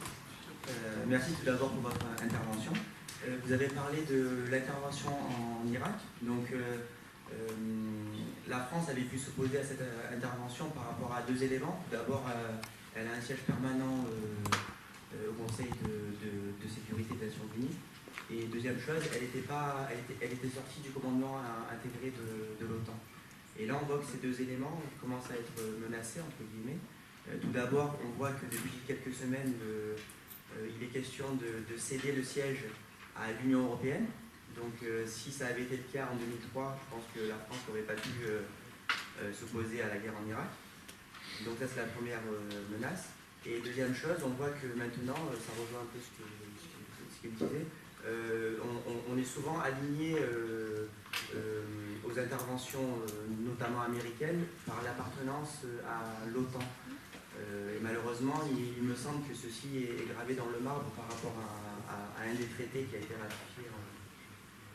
Merci tout d'abord pour votre intervention. Vous avez parlé de l'intervention en Irak. Donc, la France avait pu s'opposer à cette intervention par rapport à 2 éléments. Tout d'abord, elle a un siège permanent au Conseil de sécurité des Nations Unies. Et deuxième chose, elle était sortie du commandement intégré de l'OTAN. Et là, on voit que ces 2 éléments commencent à être menacés, entre guillemets. Tout d'abord, on voit que depuis quelques semaines, il est question de céder le siège à l'Union européenne. Donc, si ça avait été le cas en 2003, je pense que la France n'aurait pas pu s'opposer à la guerre en Irak. Donc, ça, c'est la première menace. Et deuxième chose, on voit que maintenant, ça rejoint un peu ce qu'il disait, on est souvent aligné aux interventions, notamment américaines, par l'appartenance à l'OTAN. Et malheureusement, il me semble que ceci est gravé dans le marbre par rapport à un des traités qui a été ratifié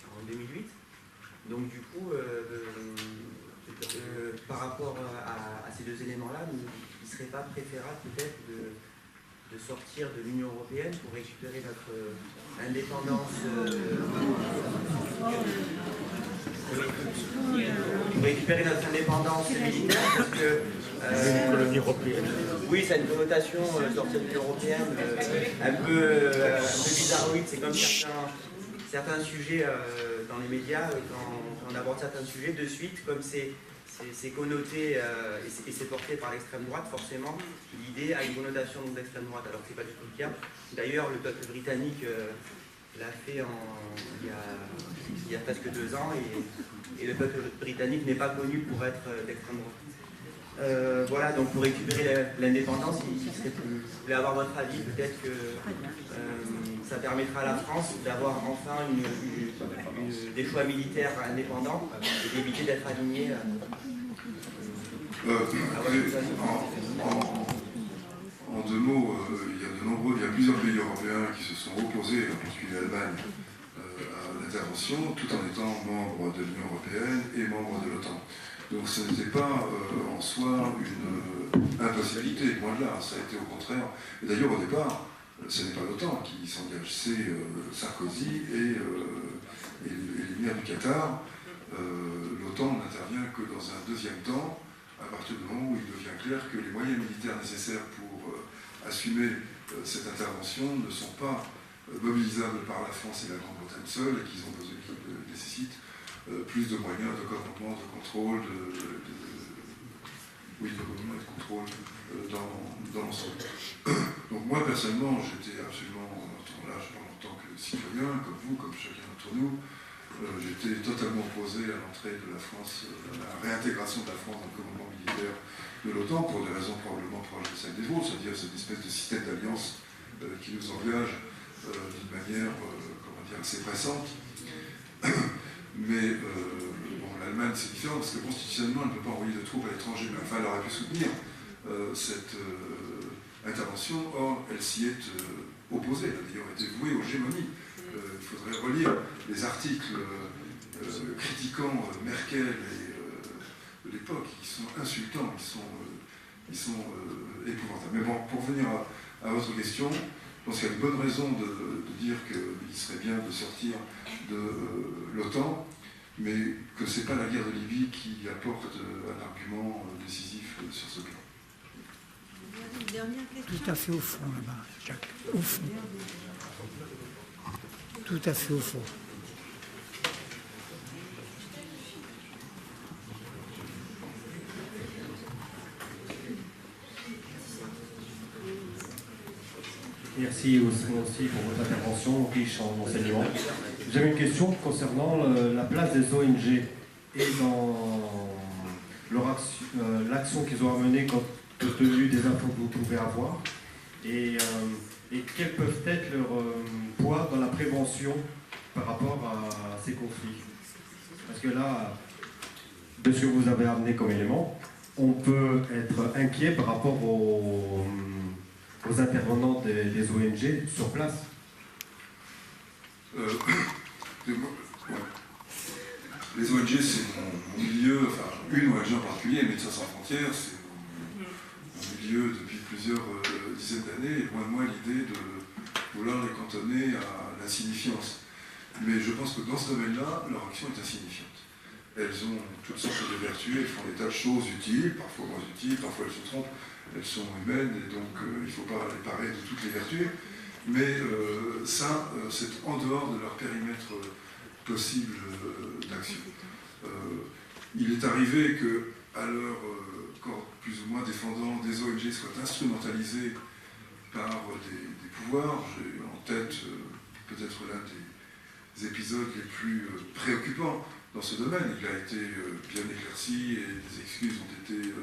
en 2008. Donc du coup, par rapport à ces 2 éléments-là, il ne serait pas préférable peut-être de sortir de l'Union européenne pour récupérer notre indépendance militaire, parce que colonie européenne. Oui, ça a une connotation sortir de l'Union européenne un peu bizarroïde. C'est comme certains sujets dans les médias, quand on aborde certains sujets, de suite, comme c'est connoté et c'est porté par l'extrême droite, forcément, l'idée a une connotation d'extrême droite, alors que ce n'est pas du tout le cas. D'ailleurs, le peuple britannique l'a fait il y a presque 2 ans, et le peuple britannique n'est pas connu pour être d'extrême droite. Voilà, donc pour récupérer l'indépendance, je voulais avoir votre avis, peut-être que ça permettra à la France d'avoir enfin des choix militaires indépendants et d'éviter d'être aligné. En 2 mots, il y a plusieurs pays européens qui se sont opposés, en particulier l'Allemagne, à l'intervention, tout en étant membre de l'Union européenne et membre de l'OTAN. Donc ce n'était pas en soi une impossibilité, loin de là, ça a été au contraire. Et d'ailleurs au départ, ce n'est pas l'OTAN qui s'engage, c'est Sarkozy et l'émir du Qatar. L'OTAN n'intervient que dans un 2e temps, à partir du moment où il devient clair que les moyens militaires nécessaires pour assumer cette intervention ne sont pas mobilisables par la France et la Grande-Bretagne seules, et qu'ils nécessitent plus de moyens de commandement, de contrôle, dans l'ensemble. Donc moi personnellement, j'étais absolument, là je parle en tant que citoyen, comme vous, comme chacun d'entre nous, j'étais totalement opposé à l'entrée de la France, à la réintégration de la France dans le commandement militaire de l'OTAN, pour des raisons probablement proches de celles des vôtres, c'est-à-dire cette espèce de système d'alliance qui nous engage d'une manière assez pressante. Mais l'Allemagne c'est différent, parce que constitutionnellement elle ne peut pas envoyer de troupes à l'étranger, mais enfin elle aurait pu soutenir cette intervention, or elle s'y est opposée, elle a d'ailleurs été vouée aux gémonies. Il faudrait relire les articles critiquant Merkel et de l'époque, qui sont insultants, ils sont épouvantables. Mais bon, pour revenir à votre question, je pense qu'il y a une bonne raison de dire qu'il serait bien de sortir de l'OTAN, mais que ce n'est pas la guerre de Libye qui apporte un argument décisif sur ce plan. Tout à fait au fond, là-bas, Jacques. Au fond. Tout à fait au fond. Merci aussi pour votre intervention, riche en enseignements. J'avais une question concernant la place des ONG et dans l'action qu'ils ont à mener compte tenu des infos que vous pouvez avoir, et quels peuvent être leurs poids dans la prévention par rapport à ces conflits. Parce que là, de ce que vous avez amené comme élément, on peut être inquiet par rapport aux intervenants des ONG sur place. Les ONG, c'est mon milieu, enfin une ONG en particulier, Médecins sans frontières, c'est mon milieu depuis plusieurs dizaines d'années, et loin de moi l'idée de vouloir les cantonner à l'insignifiance. Mais je pense que dans ce domaine-là, leur action est insignifiante. Elles ont toutes sortes de vertus, elles font des tas de choses utiles, parfois moins utiles, parfois elles se trompent, elles sont humaines, et donc il ne faut pas les parer de toutes les vertus. Mais ça, c'est en dehors de leur périmètre possible d'action. Il est arrivé que, à leur corps plus ou moins défendant, des ONG soient instrumentalisées par des pouvoirs. J'ai en tête peut-être l'un des épisodes les plus préoccupants dans ce domaine. Il a été bien éclairci et des excuses ont été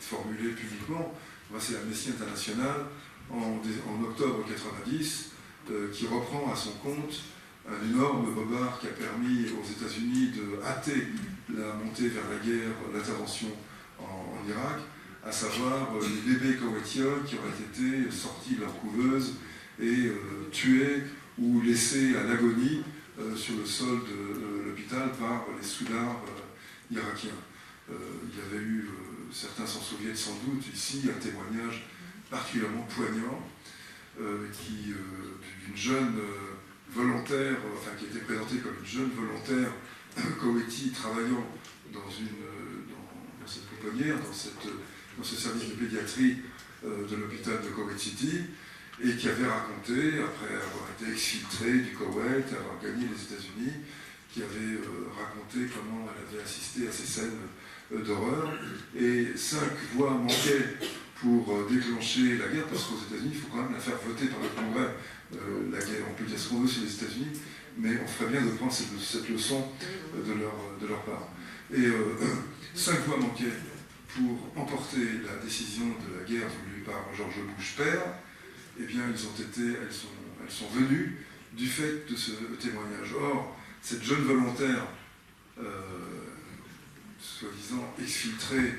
formulées publiquement. C'est l'Amnesty International en octobre 90 qui reprend à son compte un énorme bobard qui a permis aux États-Unis de hâter la montée vers la guerre, l'intervention en Irak, à savoir les bébés koweïtiens qui auraient été sortis de leur couveuse et tués ou laissés à l'agonie sur le sol de l'hôpital par les soudards irakiens. Il y avait eu, certains s'en souviennent sans doute, ici un témoignage particulièrement poignant d'une jeune volontaire, enfin qui était présentée comme une jeune volontaire koweïti travaillant dans cette pouponnière, dans ce service de pédiatrie de l'hôpital de Koweït City, et qui avait raconté, après avoir été exfiltrée du Koweït, avoir gagné les États-Unis, qui avait raconté comment elle avait assisté à ces scènes d'horreur, et 5 voix manquaient pour déclencher la guerre, parce qu'aux États-Unis, il faut quand même la faire voter par le Congrès. La guerre, on peut dire ce qu'on veut sur les États-Unis, mais on ferait bien de prendre cette leçon de leur part. Et 5 voix manquaient pour emporter la décision de la guerre voulue par George Bush père. Eh bien, elles sont venues du fait de ce témoignage. Or, cette jeune volontaire, soi-disant exfiltrée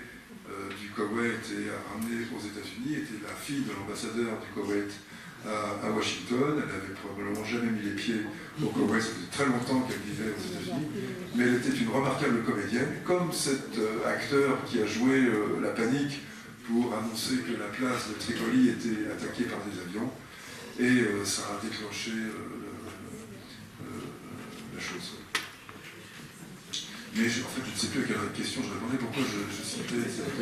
du Koweït et ramenée aux États-Unis, était la fille de l'ambassadeur du Koweït à Washington. Elle n'avait probablement jamais mis les pieds au Koweït, ça faisait très longtemps qu'elle vivait aux États-Unis, mais elle était une remarquable comédienne, comme cet acteur qui a joué la panique pour annoncer que la place de Tripoli était attaquée par des avions, et ça a déclenché la chose. Mais en fait, je ne sais plus à quelle question je répondais, pourquoi je citais cette...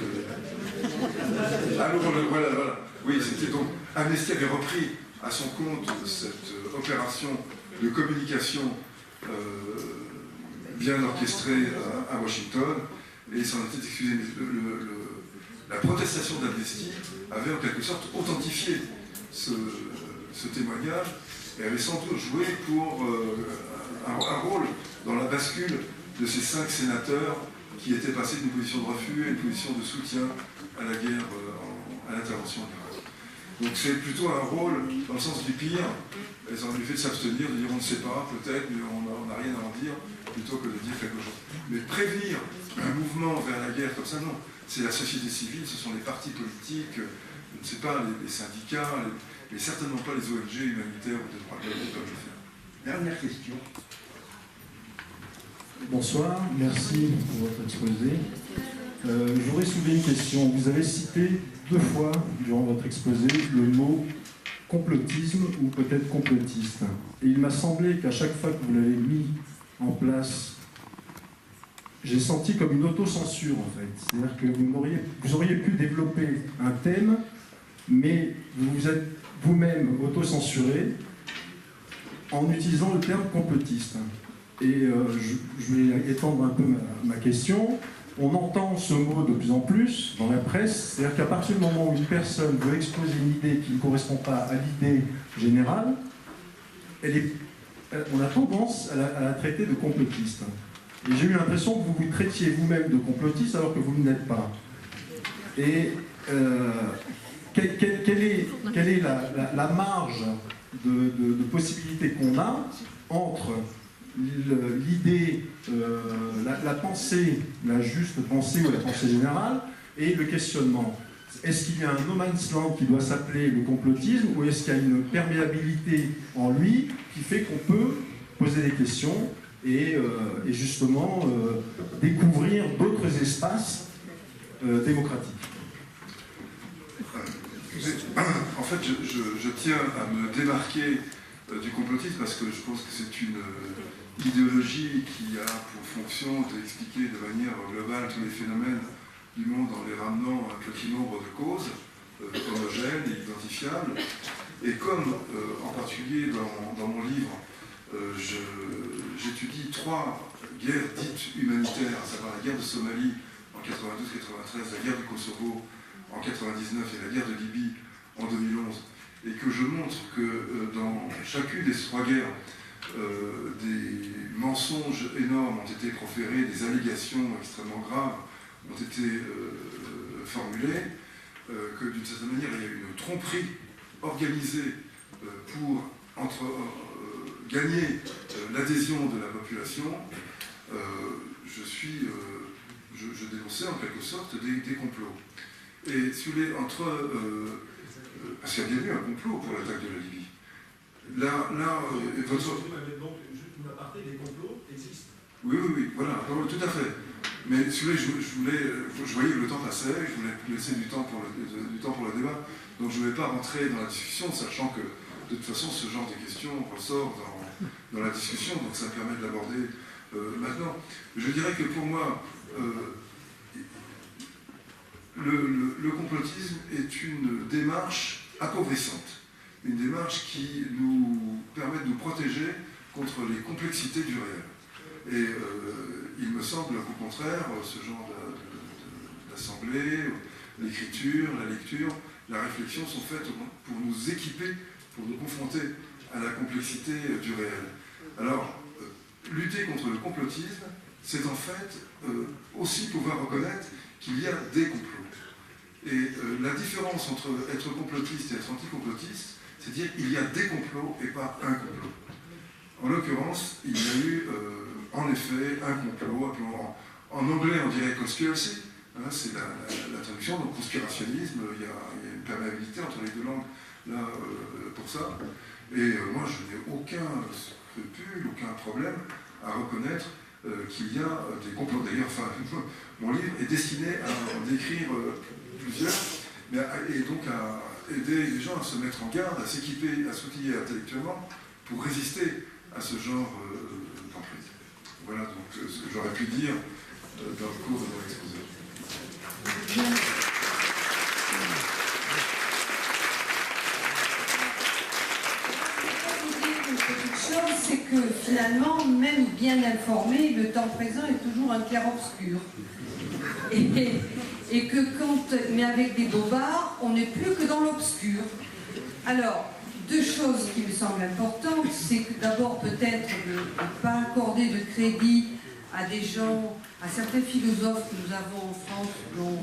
Alors, voilà. Oui, c'était donc... Amnesty avait repris à son compte cette opération de communication bien orchestrée à Washington, et s'en était excusé. La protestation d'Amnesty avait en quelque sorte authentifié ce témoignage, et avait sans doute joué pour un rôle dans la bascule de ces 5 sénateurs qui étaient passés d'une position de refus à une position de soutien à la guerre, à l'intervention en Irak. Donc c'est plutôt un rôle, dans le sens du pire, elles ont eu fait de s'abstenir, de dire on ne sait pas, peut-être, mais on n'a rien à en dire, plutôt que de dire quelque chose. Mais prévenir un mouvement vers la guerre comme ça, non. C'est la société civile, ce sont les partis politiques, je ne sais pas, les syndicats, mais certainement pas les ONG humanitaires ou des droits de l'homme qui peuvent le faire. Dernière question. Bonsoir, merci pour votre exposé. J'aurais soulevé une question. Vous avez cité 2 fois durant votre exposé le mot complotisme ou peut-être complotiste. Et il m'a semblé qu'à chaque fois que vous l'avez mis en place, j'ai senti comme une autocensure en fait. C'est-à-dire que vous auriez pu développer un thème, mais vous vous êtes vous-même autocensuré en utilisant le terme complotiste. Et je vais étendre un peu ma question. On entend ce mot de plus en plus dans la presse, c'est-à-dire qu'à partir du moment où une personne veut exposer une idée qui ne correspond pas à l'idée générale, on a tendance à la traiter de complotiste. Et j'ai eu l'impression que vous vous traitiez vous-même de complotiste alors que vous ne l'êtes pas. Et quelle est la marge de possibilités qu'on a entre l'idée, la pensée, la juste pensée ou la pensée générale, et le questionnement? Est-ce qu'il y a un no man's land qui doit s'appeler le complotisme, ou est-ce qu'il y a une perméabilité en lui qui fait qu'on peut poser des questions et justement découvrir d'autres espaces démocratiques? En fait, je tiens à me démarquer du complotisme parce que je pense que c'est une idéologie qui a pour fonction d'expliquer de manière globale tous les phénomènes du monde en les ramenant à un petit nombre de causes homogènes et identifiables. Et comme, en particulier dans mon livre, j'étudie 3 guerres dites humanitaires, à savoir la guerre de Somalie en 92-93, la guerre du Kosovo en 99 et la guerre de Libye en 2011, et que je montre que dans chacune des 3 guerres, des mensonges énormes ont été proférés, des allégations extrêmement graves ont été formulées, que d'une certaine manière il y a eu une tromperie organisée pour gagner l'adhésion de la population. Je dénonçais en quelque sorte des complots. Et si vous voulez, parce qu'il y a bien eu un complot pour l'attaque de la Libye. Donc, une aparté, les complots existent. Oui, voilà, tout à fait. Mais si vous voulez, je voyais que le temps passait, je voulais laisser du temps pour le débat, donc je ne vais pas rentrer dans la discussion, sachant que de toute façon ce genre de questions ressort dans la discussion, donc ça me permet de l'aborder maintenant. Je dirais que pour moi, le complotisme est une démarche appauvrissante, une démarche qui nous permet de nous protéger contre les complexités du réel. Et il me semble qu'au contraire, ce genre d'assemblée, l'écriture, la lecture, la réflexion sont faites pour nous équiper, pour nous confronter à la complexité du réel. Alors, lutter contre le complotisme, c'est en fait aussi pouvoir reconnaître qu'il y a des complots. Et la différence entre être complotiste et être anticomplotiste, c'est dire qu'il y a des complots et pas un complot. En l'occurrence, il y a eu en effet un complot, en anglais on dirait conspiracy, hein, c'est la traduction, donc conspirationnisme, il y a une perméabilité entre les 2 langues là, pour ça. Et moi je n'ai aucun scrupule, aucun problème à reconnaître qu'il y a des complots. D'ailleurs, mon livre est destiné à en décrire plusieurs, et donc à aider les gens à se mettre en garde, à s'équiper, à s'outiller intellectuellement pour résister à ce genre d'emprise. Voilà donc ce que j'aurais pu dire dans le cours de mon exposé. C'est que finalement, même bien informé, le temps présent est toujours un clair-obscur. Et que mais avec des bobards, on n'est plus que dans l'obscur. Alors, 2 choses qui me semblent importantes, c'est que d'abord peut-être de ne pas accorder de crédit à des gens, à certains philosophes que nous avons en France, dont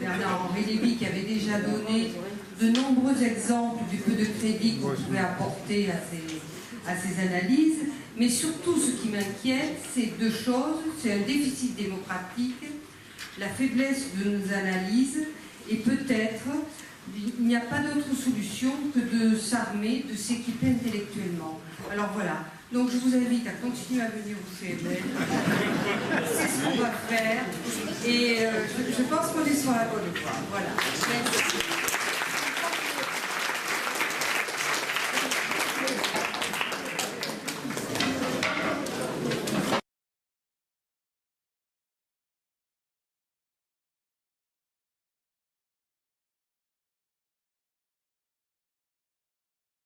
Bernard-Henri Lévy, qui avait déjà donné de nombreux exemples du peu de crédit qu'on pouvait apporter à ces analyses. Mais surtout, ce qui m'inquiète, c'est 2 choses. C'est un déficit démocratique, la faiblesse de nos analyses, et peut-être il n'y a pas d'autre solution que de s'armer, de s'équiper intellectuellement. Alors voilà, donc je vous invite à continuer à venir au CML. C'est ce qu'on va faire, et je pense qu'on est sur la bonne voie. Voilà. Merci.